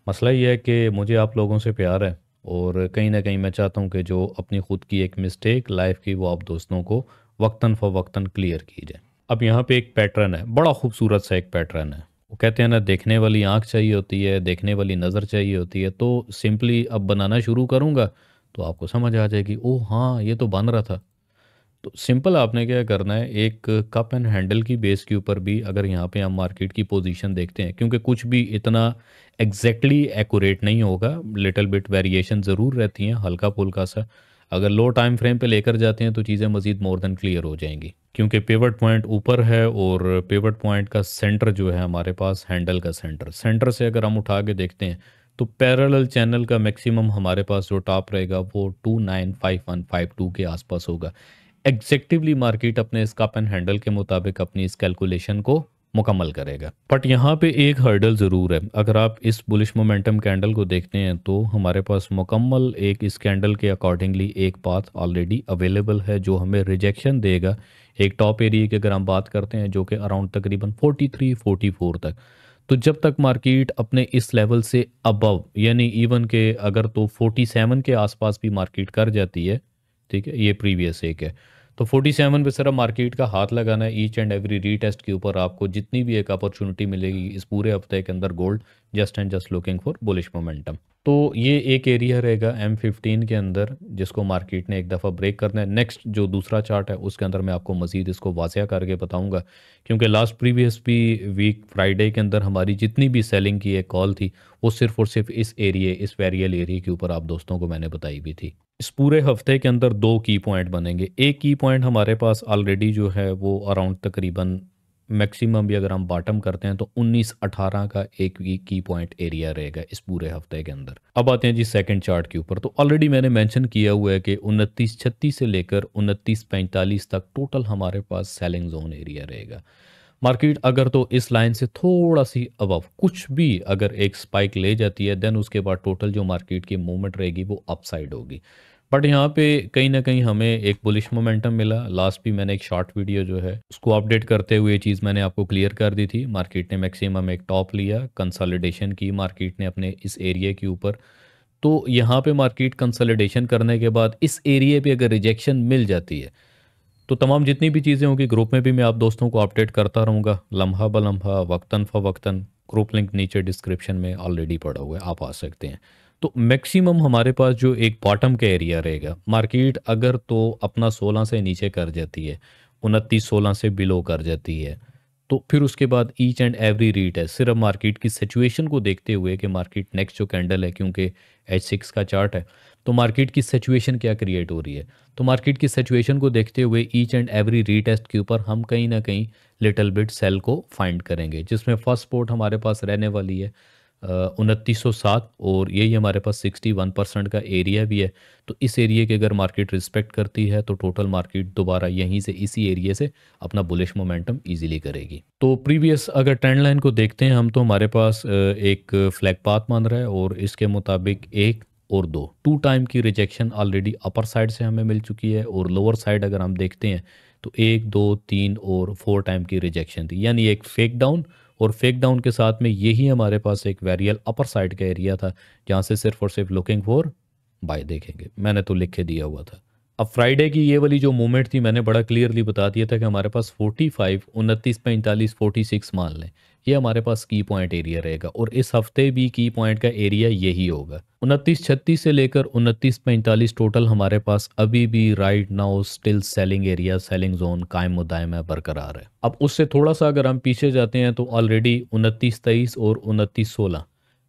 मसला ये है कि मुझे आप लोगों से प्यार है, और कहीं ना कहीं मैं चाहता हूँ कि जो अपनी खुद की एक मिस्टेक लाइफ की, वो आप दोस्तों को वक्तन फ़वक्तन क्लियर की जाए। अब यहाँ पे एक पैटर्न है, बड़ा खूबसूरत सा एक पैटर्न है। वो कहते हैं ना, देखने वाली आंख चाहिए होती है, देखने वाली नज़र चाहिए होती है। तो सिंपली अब बनाना शुरू करूँगा तो आपको समझ आ जाएगी, ओह हाँ ये तो बन रहा था। तो सिंपल आपने क्या करना है, एक कप एंड हैंडल की बेस के ऊपर भी अगर यहाँ पे हम मार्केट की पोजीशन देखते हैं, क्योंकि कुछ भी इतना एग्जैक्टली एक्यूरेट नहीं होगा, लिटिल बिट वेरिएशन ज़रूर रहती हैं, हल्का फुल्का सा। अगर लो टाइम फ्रेम पे लेकर जाते हैं तो चीज़ें मज़ीद मोर देन क्लियर हो जाएंगी, क्योंकि पिवट पॉइंट ऊपर है और पिवट पॉइंट का सेंटर जो है हमारे पास, हैंडल का सेंटर, सेंटर से अगर हम उठा के देखते हैं तो पैरेलल चैनल का मैक्सिमम हमारे पास जो टॉप रहेगा वो 295152 के आसपास होगा। एग्जैक्टिवली मार्केट अपने इस कप एंड हैंडल के मुताबिक अपनी इस कैलकुलेशन को मुकम्मल करेगा। बट यहाँ पे एक हर्डल ज़रूर है। अगर आप इस बुलिश मोमेंटम कैंडल को देखते हैं तो हमारे पास मुकम्मल एक इस कैंडल के अकॉर्डिंगली एक पाथ ऑलरेडी अवेलेबल है जो हमें रिजेक्शन देगा एक टॉप एरिया की, अगर हम बात करते हैं, जो कि अराउंड तकरीबन 43-44 तक। तो जब तक मार्केट अपने इस लेवल से अबव, यानी इवन के अगर तो 47 के आसपास भी मार्केट कर जाती है, ठीक है, ये प्रीवियस एक है, तो 47 पे सिर्फ मार्केट का हाथ लगाना है। ईच एंड एवरी रीटेस्ट के ऊपर आपको जितनी भी एक अपॉर्चुनिटी मिलेगी इस पूरे हफ्ते के अंदर, gold just and just looking for bullish momentum. तो ये एक एरिया रहेगा M15 के अंदर जिसको मार्केट ने एक दफ़ा ब्रेक करना है। नेक्स्ट जो दूसरा चार्ट है उसके अंदर मैं आपको मज़ीद इसको वाज़िया करके बताऊंगा, क्योंकि लास्ट प्रीवियस भी वीक फ्राइडे के अंदर हमारी जितनी भी सेलिंग की एक कॉल थी वो सिर्फ और सिर्फ इस एरिए, इस वेरियल एरिया के ऊपर आप दोस्तों को मैंने बताई भी थी। इस पूरे हफ्ते के अंदर दो की पॉइंट बनेंगे। एक की पॉइंट हमारे पास ऑलरेडी जो है वो अराउंड तकरीबन मैक्सिमम भी अगर हम बॉटम करते हैं तो 19-18 का एक की पॉइंट एरिया रहेगा इस पूरे हफ्ते के अंदर। अब आते हैं जी सेकंड चार्ट के ऊपर। तो ऑलरेडी मैंने मेंशन किया हुआ है कि 2936 से लेकर 2945 तक टोटल हमारे पास सेलिंग जोन एरिया रहेगा। मार्केट अगर तो इस लाइन से थोड़ा सी अबव कुछ भी अगर एक स्पाइक ले जाती है, देन उसके बाद टोटल जो मार्केट की मूवमेंट रहेगी वो अपसाइड होगी। बट यहाँ पे कहीं ना कहीं हमें एक बुलिश मोमेंटम मिला। लास्ट भी मैंने एक शॉर्ट वीडियो जो है उसको अपडेट करते हुए ये चीज़ मैंने आपको क्लियर कर दी थी। मार्केट ने मैक्सिमम एक टॉप लिया, कंसोलिडेशन की मार्केट ने अपने इस एरिया के ऊपर। तो यहाँ पे मार्केट कंसोलिडेशन करने के बाद इस एरिया पे अगर रिजेक्शन मिल जाती है तो तमाम जितनी भी चीज़ें होंगी ग्रुप में भी मैं आप दोस्तों को अपडेट करता रहूँगा, लम्हा ब लम्हा, वक्तन फ़वक्तन। ग्रुप लिंक नीचे डिस्क्रिप्शन में ऑलरेडी पड़ा हुआ है, आप आ सकते हैं। तो मैक्सिमम हमारे पास जो एक बॉटम का एरिया रहेगा, मार्केट अगर तो अपना 16 से नीचे कर जाती है, 29-16 से बिलो कर जाती है, तो फिर उसके बाद ईच एंड एवरी रीट है सिर्फ मार्केट की सिचुएशन को देखते हुए कि मार्केट नेक्स्ट जो कैंडल है, क्योंकि H6 का चार्ट है, तो मार्केट की सिचुएशन क्या क्रिएट हो रही है। तो मार्केट की सिचुएशन को देखते हुए ईच एंड एवरी रीटेस्ट के ऊपर हम कहीं ना कहीं लिटिल बिट सेल को फाइंड करेंगे, जिसमें फर्स्ट सपोर्ट हमारे पास रहने वाली है 2907, और यही हमारे पास 61% का एरिया भी है। तो इस एरिया की अगर मार्केट रिस्पेक्ट करती है तो टोटल मार्केट दोबारा यहीं से इसी एरिया से अपना बुलिश मोमेंटम इजीली करेगी। तो प्रीवियस अगर ट्रेंड लाइन को देखते हैं हम, तो हमारे पास एक फ्लैग पाथ मान रहा है और इसके मुताबिक एक और दो टू टाइम की रिजेक्शन ऑलरेडी अपर साइड से हमें मिल चुकी है, और लोअर साइड अगर हम देखते हैं तो 1 2 3 और 4 टाइम की रिजेक्शन थी, यानी एक फेक डाउन, और फेक डाउन के साथ में यही हमारे पास एक वेरियल अपर साइड का एरिया था जहाँ से सिर्फ और सिर्फ लुकिंग फॉर बाय देखेंगे। मैंने तो लिख के दिया हुआ था। अब फ्राइडे की ये वाली जो मूवमेंट थी मैंने बड़ा क्लियरली बता दिया था कि हमारे पास 45, 29 45 46 मान लें, ये हमारे पास की पॉइंट एरिया रहेगा, और इस हफ्ते भी की पॉइंट का एरिया यही होगा। 2936 से लेकर 2945 टोटल हमारे पास अभी भी right now still selling area, selling zone कायम मुदायम है, बरकरार है। अब उससे थोड़ा सा अगर हम पीछे जाते हैं तो ऑलरेडी 2923 और 2916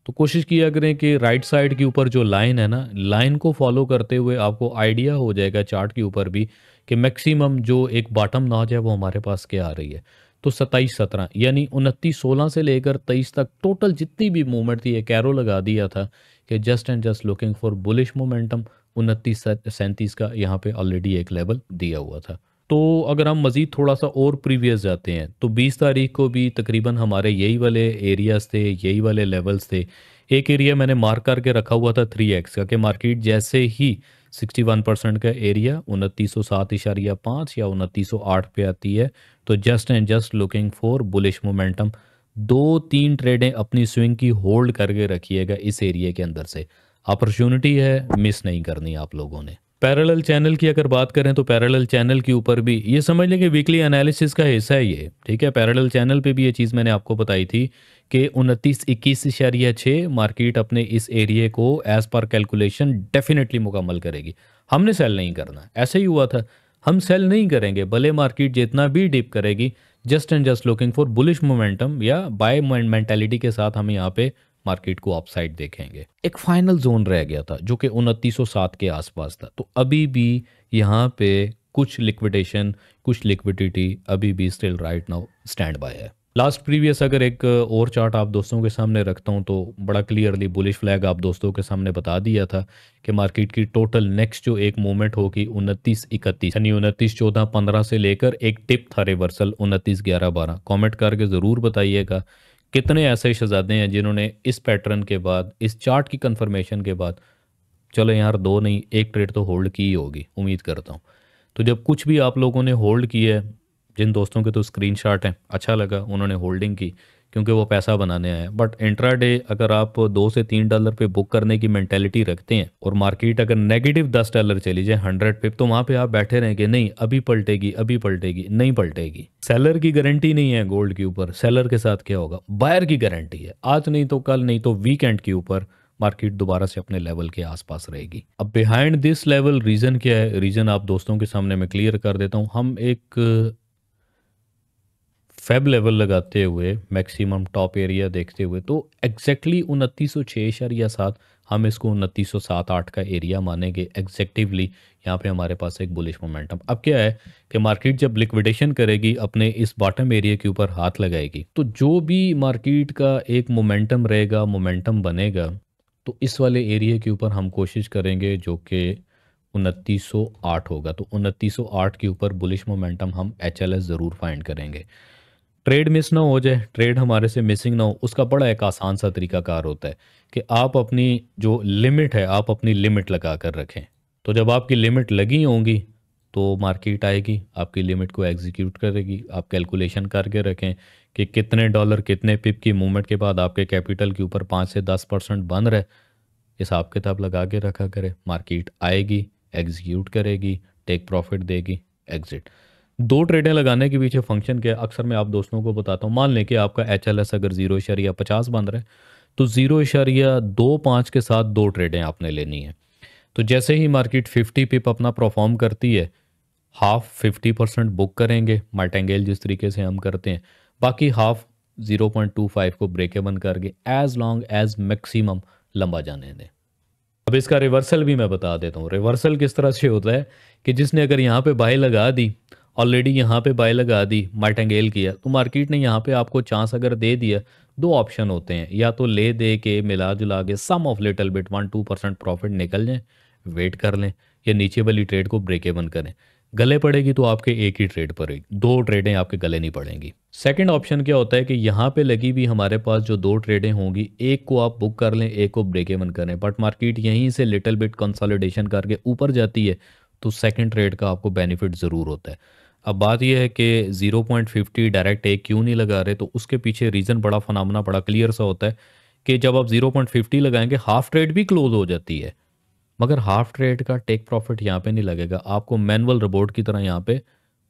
तो कोशिश किया करें कि राइट साइड के ऊपर जो लाइन है ना, लाइन को फॉलो करते हुए आपको आइडिया हो जाएगा चार्ट के ऊपर भी कि मैक्सिमम जो एक बॉटम नॉच है वो हमारे पास क्या आ रही है। तो 27-17 यानी 29-16 से लेकर 23 तक टोटल जितनी भी मूवमेंट थी, एक एरो लगा दिया था कि just and just looking for bullish momentum. 29-37 का यहाँ पे ऑलरेडी एक लेवल दिया हुआ था। तो अगर हम मज़ीद थोड़ा सा और प्रीवियस जाते हैं तो 20 तारीख को भी तकरीबन हमारे यही वाले एरियाज़ थे, यही वाले लेवल्स थे। एक एरिया मैंने मार्क करके रखा हुआ था 3x का, कि मार्केट जैसे ही 61% का एरिया 2907.5 या 2908 पे आती है तो just and just looking for bullish momentum. 2-3 ट्रेडें अपनी स्विंग की होल्ड करके रखिएगा इस एरिया के अंदर से। अपॉर्चुनिटी है, मिस नहीं करनी आप लोगों ने। पैरेलल चैनल की अगर बात करें तो पैरेलल चैनल के ऊपर भी ये समझ लें कि वीकली एनालिसिस का हिस्सा है ये, ठीक है। पैरेलल चैनल पे भी ये चीज़ मैंने आपको बताई थी कि 29-21.6 मार्केट अपने इस एरिया को एज़ पर कैलकुलेशन डेफिनेटली मुकम्मल करेगी। हमने सेल नहीं करना, ऐसे ही हुआ था। हम सेल नहीं करेंगे भले मार्केट जितना भी डिप करेगी। Just and just looking for bullish momentum या बाय मेंटालिटी के साथ हम यहाँ पे मार्केट को अपसाइड देखेंगे। एक फाइनल जोन रह गया था जो कि 2907 के आसपास था। तो अभी भी यहाँ पे कुछ लिक्विडेशन, कुछ लिक्विडिटी अभी भी still right now stand by है। लास्ट प्रीवियस अगर एक और चार्ट आप दोस्तों के सामने रखता हूँ तो बड़ा क्लियरली बुलिश फ्लैग आप दोस्तों के सामने बता दिया था कि मार्केट की टोटल नेक्स्ट जो एक मूवमेंट होगी 29-31 यानी 29-14-15 से लेकर एक टिप था रिवर्सल 29-11-12। कमेंट करके ज़रूर बताइएगा कितने ऐसे शहजादे हैं जिन्होंने इस पैटर्न के बाद, इस चार्ट की कंफर्मेशन के बाद, चलो यार 2 नहीं 1 ट्रेड तो होल्ड की ही होगी, उम्मीद करता हूँ। तो जब कुछ भी आप लोगों ने होल्ड किया है, जिन दोस्तों के तो स्क्रीनशॉट हैं, अच्छा लगा उन्होंने होल्डिंग की क्योंकि वो पैसा बनाने आए। बट इंट्राडे अगर आप $2 से $3 पे बुक करने की मेंटेलिटी रखते हैं और मार्केट अगर नेगेटिव $10 चली जाए 100 पिप, तो वहाँ पे आप बैठे रहें कि नहीं अभी पलटेगी, अभी पलटेगी, नहीं पलटेगी। सेलर की गारंटी नहीं है गोल्ड के ऊपर, सेलर के साथ क्या होगा, बायर की गारंटी है। आज नहीं तो कल, नहीं तो वीकेंड के ऊपर मार्केट दोबारा से अपने लेवल के आसपास रहेगी। अब बिहाइंड दिस लेवल रीज़न क्या है, रीज़न आप दोस्तों के सामने मैं क्लियर कर देता हूँ। हम एक फेब लेवल लगाते हुए मैक्सिमम टॉप एरिया देखते हुए तो एग्जैक्टली 2906.7 हम इसको 2907-8 का एरिया मानेंगे एग्जैक्टिवली। यहाँ पे हमारे पास एक बुलिश मोमेंटम। अब क्या है कि मार्केट जब लिक्विडेशन करेगी अपने इस बॉटम एरिया के ऊपर हाथ लगाएगी तो जो भी मार्केट का एक मोमेंटम रहेगा, मोमेंटम बनेगा, तो इस वाले एरिया के ऊपर हम कोशिश करेंगे जो कि 2908 होगा। तो 2908 के ऊपर बुलिश मोमेंटम हम HLS ज़रूर फाइंड करेंगे। ट्रेड मिस ना हो जाए, ट्रेड हमारे से मिसिंग ना हो, उसका बड़ा एक आसान सा तरीकाकार होता है कि आप अपनी जो लिमिट है आप अपनी लिमिट लगा कर रखें। तो जब आपकी लिमिट लगी होंगी तो मार्केट आएगी, आपकी लिमिट को एग्जीक्यूट करेगी। आप कैलकुलेशन करके रखें कि कितने डॉलर कितने पिप की मूवमेंट के बाद आपके कैपिटल के ऊपर 5 से 10% बन रहा है। हिसाब किताब लगा के रखा करें। मार्केट आएगी, एग्जीक्यूट करेगी, टेक प्रॉफिट देगी, एग्जिट। 2 ट्रेडें लगाने के पीछे फंक्शन क्या है अक्सर मैं आप दोस्तों को बताता हूँ। मान लें कि आपका HLS अगर 0.50 बन रहा है तो 0.25 के साथ 2 ट्रेडें आपने लेनी है। तो जैसे ही मार्केट 50 पिप अपना परफॉर्म करती है, हाफ 50% बुक करेंगे मार्टिंगेल जिस तरीके से हम करते हैं, बाकी हाफ 0.25 को ब्रेक इवन करके एज लॉन्ग एज मैक्सिमम लंबा जाने दें। अब इसका रिवर्सल भी मैं बता देता हूँ। रिवर्सल किस तरह से होता है कि जिसने अगर यहाँ पे बाय लगा दी, ऑलरेडी यहाँ पे बाय लगा दी, मार्टिंगेल किया, तो मार्केट ने यहाँ पे आपको चांस अगर दे दिया, 2 ऑप्शन होते हैं, या तो ले दे के मिला जुला के सम ऑफ लिटल बिट 1-2% प्रॉफिट निकल जाए, वेट कर लें, या नीचे वाली ट्रेड को ब्रेक इवन करें। गले पड़ेगी तो आपके एक ही ट्रेड पड़ेगी, 2 ट्रेडें आपके गले नहीं पड़ेंगी। सेकंड ऑप्शन क्या होता है कि यहाँ पे लगी भी हमारे पास जो 2 ट्रेडें होंगी, एक को आप बुक कर लें, एक को ब्रेक इवन करें, बट मार्केट यहीं से लिटिल बिट कंसोलिडेशन करके ऊपर जाती है तो सेकंड ट्रेड का आपको बेनिफिट ज़रूर होता है। अब बात यह है कि 0.50 डायरेक्ट एक क्यों नहीं लगा रहे, तो उसके पीछे रीज़न बड़ा फनामना बड़ा क्लियर सा होता है कि जब आप 0.50 लगाएंगे हाफ ट्रेड भी क्लोज हो जाती है, मगर हाफ ट्रेड का टेक प्रॉफिट यहाँ पे नहीं लगेगा। आपको मैनुअल रोबोट की तरह यहाँ पे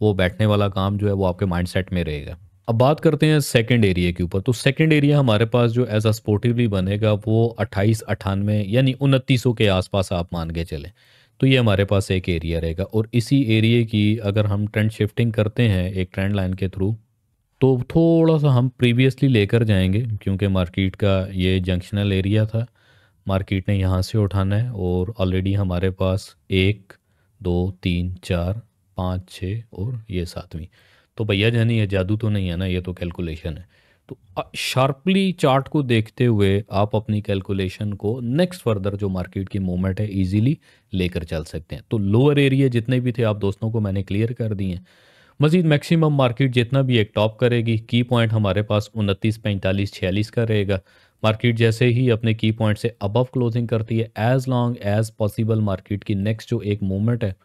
वो बैठने वाला काम जो है वो आपके माइंडसेट में रहेगा। अब बात करते हैं सेकंड एरिया के ऊपर। तो सेकंड एरिया हमारे पास जो एज अ स्पोर्टिवली बनेगा वो 2898 यानी 2900 के आसपास आप मान के चलें। तो ये हमारे पास एक एरिया रहेगा और इसी एरिया की अगर हम ट्रेंड शिफ्टिंग करते हैं एक ट्रेंड लाइन के थ्रू, तो थोड़ा सा हम प्रीवियसली लेकर जाएंगे क्योंकि मार्केट का ये जंक्शनल एरिया था, मार्केट ने यहाँ से उठाना है और ऑलरेडी हमारे पास एक, दो, तीन, चार, पाँच, छः और ये सातवीं। तो भैया जानी ये जादू तो नहीं है ना, ये तो कैलकुलेशन है। तो शार्पली चार्ट को देखते हुए आप अपनी कैलकुलेशन को नेक्स्ट फर्दर जो मार्केट की मूवमेंट है इजीली लेकर चल सकते हैं। तो लोअर एरिया जितने भी थे आप दोस्तों को मैंने क्लियर कर दिए हैं। मजीद मैक्सिमम मार्केट जितना भी एक टॉप करेगी, की पॉइंट हमारे पास 29, 45, 46 का रहेगा। मार्केट जैसे ही अपने की पॉइंट से अबव क्लोजिंग करती है, as long as possible market की नेक्स्ट जो एक मूवमेंट है,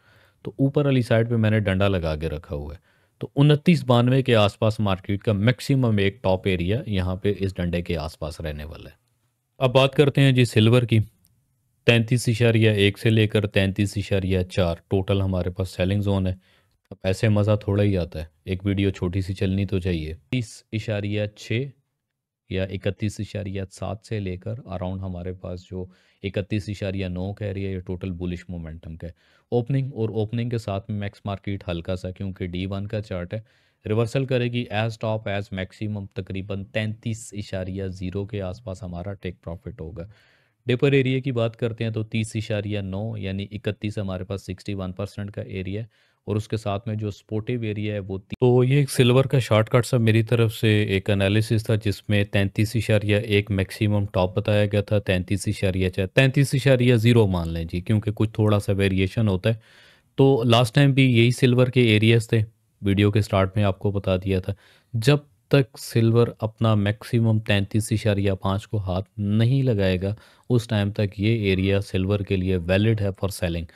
तो ऊपर वाली साइड पे मैंने डंडा लगा के रखा हुआ है। तो 29, 92 के आसपास मार्केट का मैक्सिमम एक टॉप एरिया यहाँ पे इस डंडे के आसपास रहने वाला है। अब बात करते हैं जी सिल्वर की। 33.1 से लेकर 33.4 टोटल हमारे पास सेलिंग जोन है। अब ऐसे मज़ा थोड़ा ही आता है, एक वीडियो छोटी सी चलनी तो चाहिए। 30.6 या 31.7 से लेकर अराउंड हमारे पास जो 31.9 कह रही है, ये टोटल बुलिश मोमेंटम का है। ओपनिंग और ओपनिंग के साथ में मैक्स मार्केट हल्का सा, क्योंकि D1 का चार्ट है, रिवर्सल करेगी एज टॉप एज मैक्सिमम तकरीबन 33.0 के आसपास हमारा टेक प्रॉफिट होगा। डिपर एरिया की बात करते हैं तो 30.9 यानी 31 हमारे पास 61% का एरिया है, और उसके साथ में जो सपोर्टिव एरिया है वो तो ये एक सिल्वर का शॉर्टकट सा मेरी तरफ से एक एनालिसिस था जिसमें 33.1 मैक्सिमम टॉप बताया गया था, 33.0 मान लें जी, क्योंकि कुछ थोड़ा सा वेरिएशन होता है। तो लास्ट टाइम भी यही सिल्वर के एरियाज थे, वीडियो के स्टार्ट में आपको बता दिया था। जब तक सिल्वर अपना मैक्सिमम 33.5 को हाथ नहीं लगाएगा, उस टाइम तक ये एरिया सिल्वर के लिए वैलिड है फॉर सेलिंग।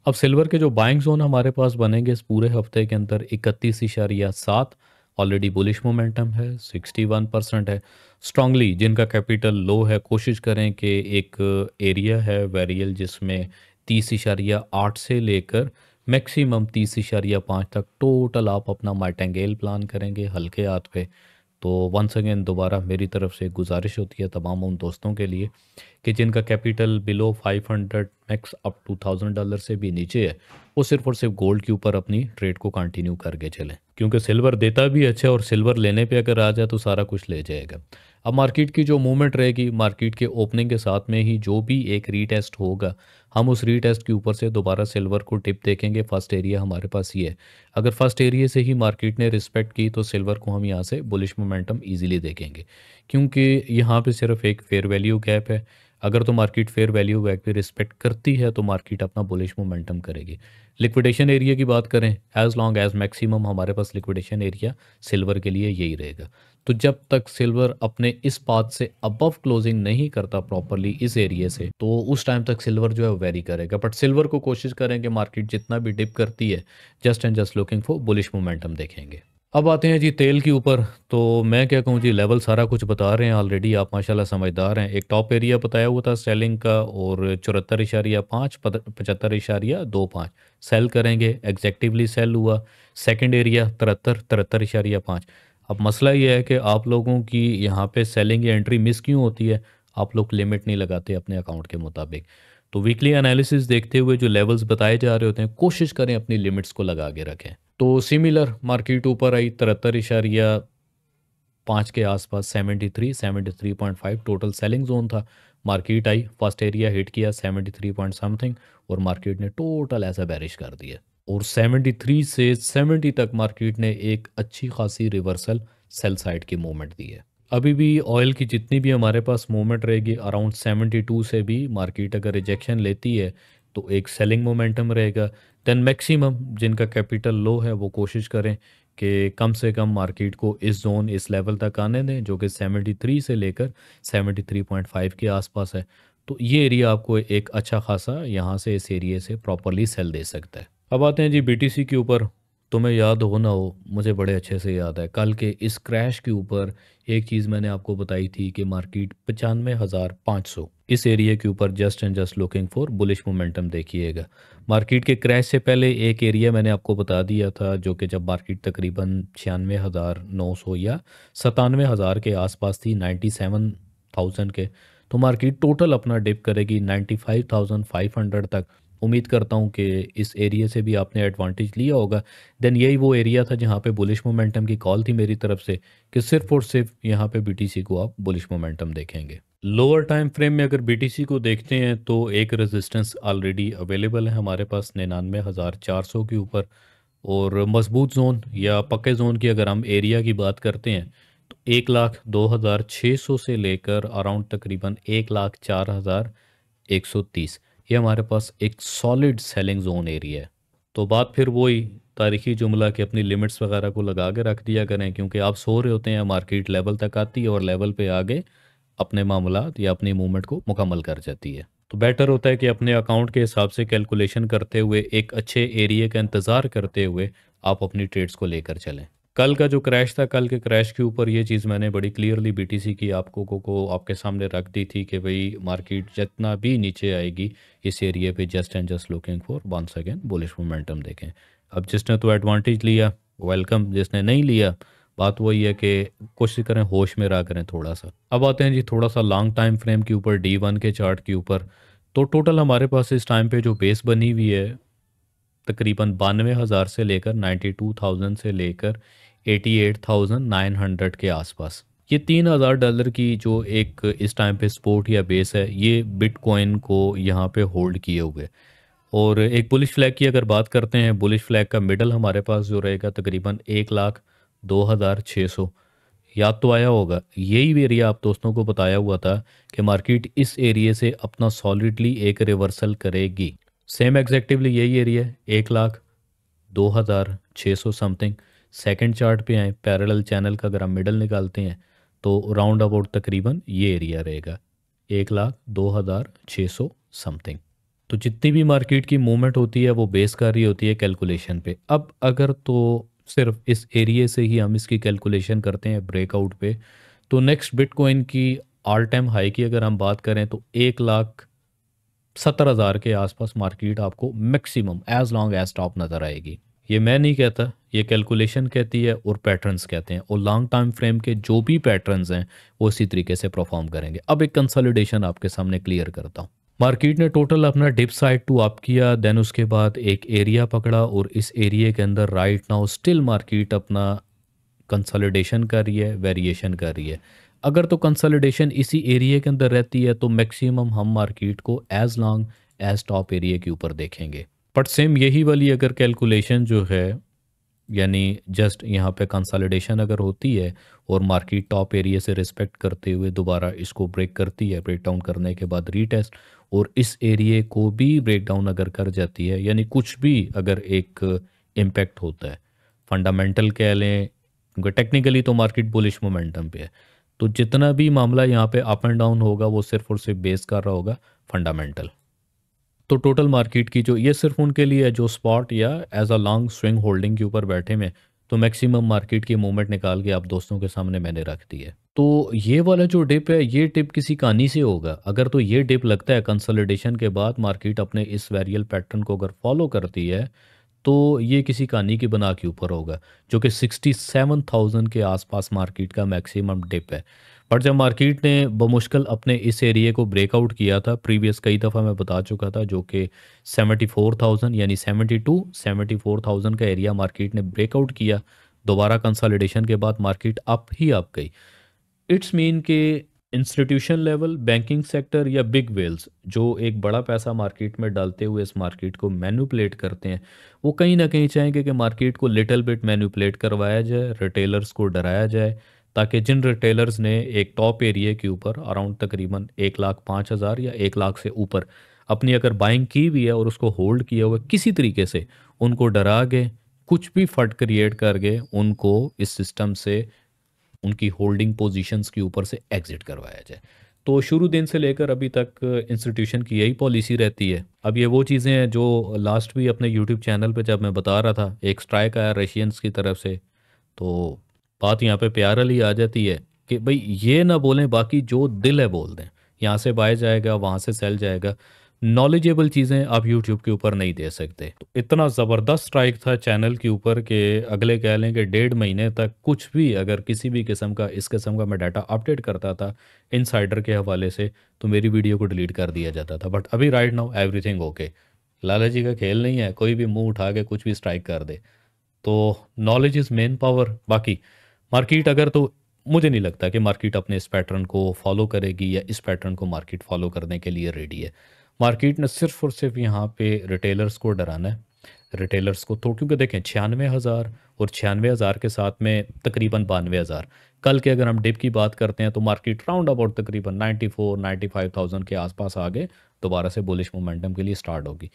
अब सिल्वर के जो बाइंग जोन हमारे पास बनेंगे इस पूरे हफ्ते के अंदर 31.7 ऑलरेडी बुलिश मोमेंटम है, 61% है। स्ट्रांगली जिनका कैपिटल लो है कोशिश करें कि एक एरिया है वेरियल जिसमें 30.8 से लेकर मैक्सिमम 30.5 तक टोटल आप अपना मार्टेंगेल प्लान करेंगे हल्के हाथ पे। तो वंस अगेन दोबारा मेरी तरफ से गुजारिश होती है तमाम उन दोस्तों के लिए कि जिनका capital below 500 max up to $1000 से भी नीचे है, वो सिर्फ और सिर्फ गोल्ड के ऊपर अपनी ट्रेड को कंटिन्यू करके चलें, क्योंकि सिल्वर देता भी अच्छा है और सिल्वर लेने पे अगर आ जाए तो सारा कुछ ले जाएगा। अब मार्केट की जो मूवमेंट रहेगी, मार्केट के ओपनिंग के साथ में ही जो भी एक रीटेस्ट होगा, हम उस रीटेस्ट के ऊपर से दोबारा सिल्वर को टिप देखेंगे। फर्स्ट एरिया हमारे पास ये है, अगर फर्स्ट एरिया से ही मार्केट ने रिस्पेक्ट की तो सिल्वर को हम यहाँ से बुलिश मोमेंटम ईजिली देखेंगे, क्योंकि यहाँ पे सिर्फ एक फेयर वैल्यू गैप है। अगर तो मार्केट फेयर वैल्यू गैप पे रिस्पेक्ट करती है तो मार्केट अपना बुलिश मोमेंटम करेगी। लिक्विडेशन एरिया की बात करें, एज लॉन्ग एज मैक्सिमम हमारे पास लिक्विडेशन एरिया सिल्वर के लिए यही रहेगा। तो जब तक सिल्वर अपने इस पाथ से अबव क्लोजिंग नहीं करता प्रॉपरली इस एरिया से, तो उस टाइम तक सिल्वर जो है वो वेरी करेगा। बट सिल्वर को कोशिश करेंगे मार्केट जितना भी डिप करती है, just and just looking for bullish momentum देखेंगे। अब आते हैं जी तेल के ऊपर। तो मैं क्या कहूँ जी, लेवल सारा कुछ बता रहे हैं ऑलरेडी, आप माशाल्लाह समझदार हैं। एक टॉप एरिया बताया हुआ था सेलिंग का, और 74.5, 75.25 सेल करेंगे, एग्जैक्टिवली सेल हुआ। Second area 73.5। अब मसला ये है कि आप लोगों की यहाँ पे सेलिंग या एंट्री मिस क्यों होती है, आप लोग लिमिट नहीं लगाते अपने अकाउंट के मुताबिक। तो वीकली एनालिसिस देखते हुए जो लेवल्स बताए जा रहे होते हैं, कोशिश करें अपनी लिमिट्स को लगा के रखें। तो सिमिलर मार्केट ऊपर आई 73.5 के आसपास, 73.5 टोटल सेलिंग जोन था। Market I, first area hit किया 73 पॉइंट समथिंग, और मार्केट ने टोटल ऐसा बैरिश कर दिया, और 73 से 70 तक मार्केट ने एक अच्छी खासी रिवर्सल सेल साइड की मूवमेंट दी है। अभी भी ऑयल की जितनी भी हमारे पास मूवमेंट रहेगी अराउंड 72 से भी मार्केट अगर रिजेक्शन लेती है तो एक सेलिंग मोमेंटम रहेगा। देन मैक्सिमम जिनका कैपिटल लो है वो कोशिश करें कि कम से कम मार्केट को इस जोन, इस लेवल तक आने दें, जो कि 73 से लेकर 73.5 के आसपास है। तो ये एरिया आपको एक अच्छा खासा यहाँ से इस एरिया से प्रॉपरली सेल दे सकता है। अब आते हैं जी बीटीसी के ऊपर। तुम्हें याद हो ना हो, मुझे बड़े अच्छे से याद है, कल के इस क्रैश के ऊपर एक चीज़ मैंने आपको बताई थी कि मार्केट 95,500 इस एरिया के ऊपर just and just looking for bullish momentum देखिएगा। मार्केट के क्रैश से पहले एक एरिया मैंने आपको बता दिया था, जो कि जब मार्केट तकरीबन 96,900 या 97,000 के आसपास थी, 97,000 के, तो मार्केट टोटल अपना डिप करेगी 95,500 तक। उम्मीद करता हूँ कि इस एरिया से भी आपने एडवांटेज लिया होगा। देन यही वो एरिया था जहाँ पे बुलिश मोमेंटम की कॉल थी मेरी तरफ से कि सिर्फ और सिर्फ यहाँ पे बीटीसी को आप बुलिश मोमेंटम देखेंगे। लोअर टाइम फ्रेम में अगर बीटीसी को देखते हैं तो एक रेजिस्टेंस ऑलरेडी अवेलेबल है हमारे पास 99,400 के ऊपर। और मजबूत जोन या पक्के जोन की अगर हम एरिया की बात करते हैं तो 1,02,600 से लेकर अराउंड तकरीबन 1,04,130 ये हमारे पास एक सॉलिड सेलिंग जोन एरिया है। तो बात फिर वही तारीखी जुमला कि अपनी लिमिट्स वगैरह को लगा के रख दिया करें, क्योंकि आप सो रहे होते हैं मार्केट लेवल तक आती है और लेवल पे आगे अपने मामलात या अपनी मूवमेंट को मुकम्मल कर जाती है। तो बेटर होता है कि अपने अकाउंट के हिसाब से कैलकुलेशन करते हुए एक अच्छे एरिया का इंतज़ार करते हुए आप अपनी ट्रेड्स को लेकर चलें। कल का जो क्रैश था, कल के क्रैश के ऊपर ये चीज़ मैंने बड़ी क्लियरली बीटीसी की आपको को आपके सामने रख दी थी कि भाई मार्केट जितना भी नीचे आएगी इस एरिया पे just and just looking for once again bullish momentum देखें। अब जिसने तो एडवांटेज लिया वेलकम, जिसने नहीं लिया बात वही है कि कोशिश करें होश में रहा करें थोड़ा सा। अब आते हैं जी थोड़ा सा लॉन्ग टाइम फ्रेम के ऊपर, D1 के चार्ट के ऊपर। तो टोटल हमारे पास इस टाइम पे जो बेस बनी हुई है तकरीबन 92,000 से लेकर 92,000 से लेकर 88,900 के आसपास। ये $3,000 की जो एक इस टाइम पे सपोर्ट या बेस है, ये बिटकॉइन को यहाँ पे होल्ड किए हुए। और एक बुलिश फ्लैग की अगर बात करते हैं, बुलिश फ्लैग का मिडल हमारे पास जो रहेगा तकरीबन 1,02,600 याद तो आया होगा। यही एरिया आप दोस्तों को बताया हुआ था कि मार्केट इस एरिया से अपना सॉलिडली एक रिवर्सल करेगी। सेम एग्जैक्टिवली यही एरिया है 1,02,600 समथिंग। सेकंड चार्ट पे आए पैरेलल चैनल का अगर हम मिडल निकालते हैं तो राउंड अबाउट तकरीबन ये एरिया रहेगा 1,02,600 समथिंग। तो जितनी भी मार्केट की मूवमेंट होती है वो बेस कर रही होती है कैलकुलेशन पे। अब अगर तो सिर्फ इस एरिया से ही हम इसकी कैलकुलेशन करते हैं ब्रेकआउट पे, तो नेक्स्ट बिटकॉइन की ऑल टाइम हाई की अगर हम बात करें तो 1,70,000 के आसपास मार्केट आपको maximum as long as top नज़र आएगी। ये मैं नहीं कहता, ये कैलकुलेशन कहती है और पैटर्न्स कहते हैं, और लॉन्ग टाइम फ्रेम के जो भी पैटर्न्स हैं वो इसी तरीके से परफॉर्म करेंगे। अब एक कंसोलिडेशन आपके सामने क्लियर करता हूँ। मार्केट ने टोटल अपना डिप साइड टू अप किया, देन उसके बाद एक एरिया पकड़ा और इस एरिया के अंदर राइट नाउ स्टिल मार्केट अपना कंसोलिडेशन कर रही है, वेरिएशन कर रही है। अगर तो कंसोलिडेशन इसी एरिया के अंदर रहती है तो मैक्सिमम हम मार्केट को as long as top area के ऊपर देखेंगे। बट सेम यही वाली अगर कैलकुलेशन जो है, यानी जस्ट यहाँ पे कंसोलिडेशन अगर होती है और मार्केट टॉप एरिया से रिस्पेक्ट करते हुए दोबारा इसको ब्रेक करती है, ब्रेक डाउन करने के बाद रीटेस्ट, और इस एरिया को भी ब्रेक डाउन अगर कर जाती है, यानी कुछ भी अगर एक इम्पैक्ट होता है, फंडामेंटल कह लें, क्योंकि टेक्निकली तो मार्केट बुलिश मोमेंटम पे है, तो जितना भी मामला यहाँ पे अप एंड डाउन होगा वो सिर्फ और सिर्फ बेस कर रहा होगा फंडामेंटल। तो टोटल मार्केट की जो ये सिर्फ उनके लिए है जो स्पॉट या as a long swing holding के ऊपर बैठे में, तो मैक्सिमम मार्केट की मूवमेंट निकाल के आप दोस्तों के सामने मैंने रख दी है। तो ये वाला जो डिप है ये डिप किसी कहानी से होगा। अगर तो ये डिप लगता है कंसोलिडेशन के बाद मार्केट अपने इस वेरियल पैटर्न को अगर फॉलो करती है तो ये किसी कहानी की बना के ऊपर होगा, जो कि 67,000 के आसपास मार्केट का मैक्सिमम डिप है। बट जब मार्केट ने बमुश्किल अपने इस एरिया को ब्रेकआउट किया था, प्रीवियस कई दफ़ा मैं बता चुका था, जो कि 74,000 यानी 74,000 का एरिया मार्केट ने ब्रेकआउट किया, दोबारा कंसोलिडेशन के बाद मार्केट अप ही अप गई। इट्स मीन के इंस्टीट्यूशन लेवल, बैंकिंग सेक्टर या बिग वेल्स जो एक बड़ा पैसा मार्केट में डालते हुए इस मार्केट को मैनिपुलेट करते हैं, वो कहीं ना कहीं चाहेंगे कि मार्केट को लिटिल बिट मैनिपुलेट करवाया जाए, रिटेलर्स को डराया जाए, ताकि जिन रिटेलर्स ने एक टॉप एरिया के ऊपर अराउंड तकरीबन 1,05,000 या 1,00,000 से ऊपर अपनी अगर बाइंग की हुई है और उसको होल्ड किया हुआ किसी तरीके से, उनको डरा के कुछ भी फट क्रिएट करके उनको इस सिस्टम से उनकी होल्डिंग पोजीशंस के ऊपर से एग्जिट करवाया जाए। तो शुरू दिन से लेकर अभी तक इंस्टीट्यूशन की यही पॉलिसी रहती है। अब ये वो चीज़ें हैं जो लास्ट भी अपने यूट्यूब चैनल पे जब मैं बता रहा था, एक स्ट्राइक आया रशियंस की तरफ से, तो बात यहाँ पे प्यार वाली आ जाती है कि भाई ये ना बोलें, बाकी जो दिल है बोल दें। यहाँ से बाय जाएगा, वहाँ से सेल जाएगा, नॉलेजेबल चीज़ें आप यूट्यूब के ऊपर नहीं दे सकते। तो इतना ज़बरदस्त स्ट्राइक था चैनल के ऊपर कि अगले कह लें कि 1.5 महीने तक कुछ भी अगर किसी भी किस्म का इस किस्म का मैं डाटा अपडेट करता था इनसाइडर के हवाले से, तो मेरी वीडियो को डिलीट कर दिया जाता था। बट अभी राइट नाउ एवरीथिंग ओके। लाला जी का खेल नहीं है, कोई भी मुंह उठा के कुछ भी स्ट्राइक कर दे। तो नॉलेज इज़ मेन पावर। बाकी मार्केट अगर, तो मुझे नहीं लगता कि मार्केट अपने इस पैटर्न को फॉलो करेगी या इस पैटर्न को मार्केट फॉलो करने के लिए रेडी है। मार्केट ने सिर्फ और सिर्फ यहाँ पे रिटेलर्स को डराना है। रिटेलर्स को तो, क्योंकि देखें 96,000 और 96,000 के साथ में तकरीबन 92,000, कल के अगर हम डिप की बात करते हैं तो मार्केट राउंड अबाउट तकरीबन 94-95,000 के आसपास आगे दोबारा से बुलिश मोमेंटम के लिए स्टार्ट होगी।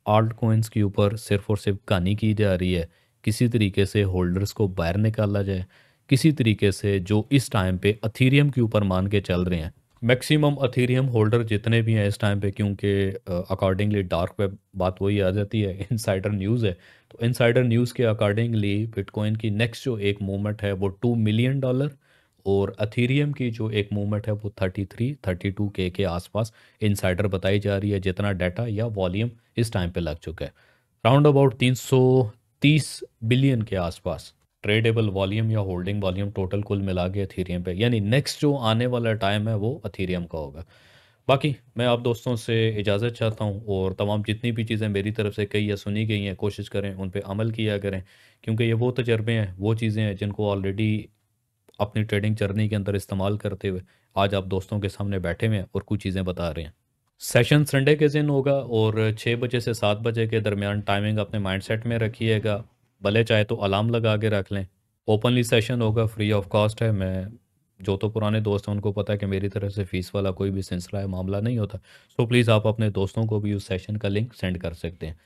आल्ट कोइंस के ऊपर सिर्फ और सिर्फ कहानी की जा रही है, किसी तरीके से होल्डर्स को बाहर निकाला जाए, किसी तरीके से जो इस टाइम पे अथीरियम के ऊपर मान के चल रहे हैं। मैक्सिमम अथीरियम होल्डर जितने भी हैं इस टाइम पे, क्योंकि अकॉर्डिंगली डार्क वेब बात वही आ जाती है, इनसाइडर न्यूज़ है, तो इनसाइडर न्यूज़ के अकॉर्डिंगली बिटकॉइन की नेक्स्ट जो एक मूवमेंट है वो $2 मिलियन, और अथीरियम की जो एक मूवमेंट है वो 33-32 के आसपास इनसाइडर बताई जा रही है, जितना डाटा या वॉल्यूम इस टाइम पे लग चुका है। राउंड अबाउट 330 बिलियन के आसपास ट्रेडेबल वॉल्यूम या होल्डिंग वॉल्यूम टोटल कुल मिला के अथीरियम पे, यानी नेक्स्ट जो आने वाला टाइम है वो अथीरियम का होगा। बाकी मैं आप दोस्तों से इजाज़त चाहता हूँ, और तमाम जितनी भी चीज़ें मेरी तरफ से कही या सुनी गई हैं कोशिश करें उन पे अमल किया करें, क्योंकि ये वो तजर्बे हैं, वो चीज़ें हैं जिनको ऑलरेडी अपनी ट्रेडिंग जर्नी के अंदर इस्तेमाल करते हुए आज आप दोस्तों के सामने बैठे हुए हैं और कुछ चीज़ें बता रहे हैं। सेशन संडे के दिन होगा, और 6 बजे से 7 बजे के दरमियान टाइमिंग अपने माइंडसेट में रखिएगा। भले चाहे तो अलार्म लगा के रख लें। ओपनली सेशन होगा, फ्री ऑफ कॉस्ट है। मैं जो तो पुराने दोस्त हैं उनको पता है कि मेरी तरफ से फ़ीस वाला कोई भी सिलसिला है, मामला नहीं होता। सो प्लीज़ आप अपने दोस्तों को भी उस सेशन का लिंक सेंड कर सकते हैं।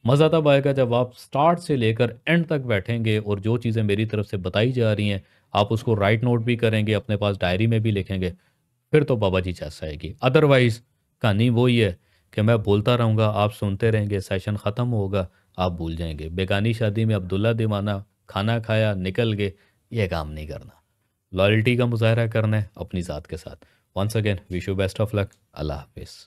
मज़ा तब आएगा जब आप स्टार्ट से लेकर एंड तक बैठेंगे और जो चीज़ें मेरी तरफ से बताई जा रही हैं आप उसको राइट नोट भी करेंगे, अपने पास डायरी में भी लिखेंगे, फिर तो बाबा जी चास आएगी। अदरवाइज़ कहानी वही है कि मैं बोलता रहूँगा, आप सुनते रहेंगे, सेशन ख़त्म होगा, आप भूल जाएंगे। बेगानी शादी में अब्दुल्ला दीवाना, खाना खाया निकल गए, ये काम नहीं करना। लॉयल्टी का मुज़ाहरा करना है अपनी ज़ात के साथ। Once again wish you best of luck. Allah हाफिज़।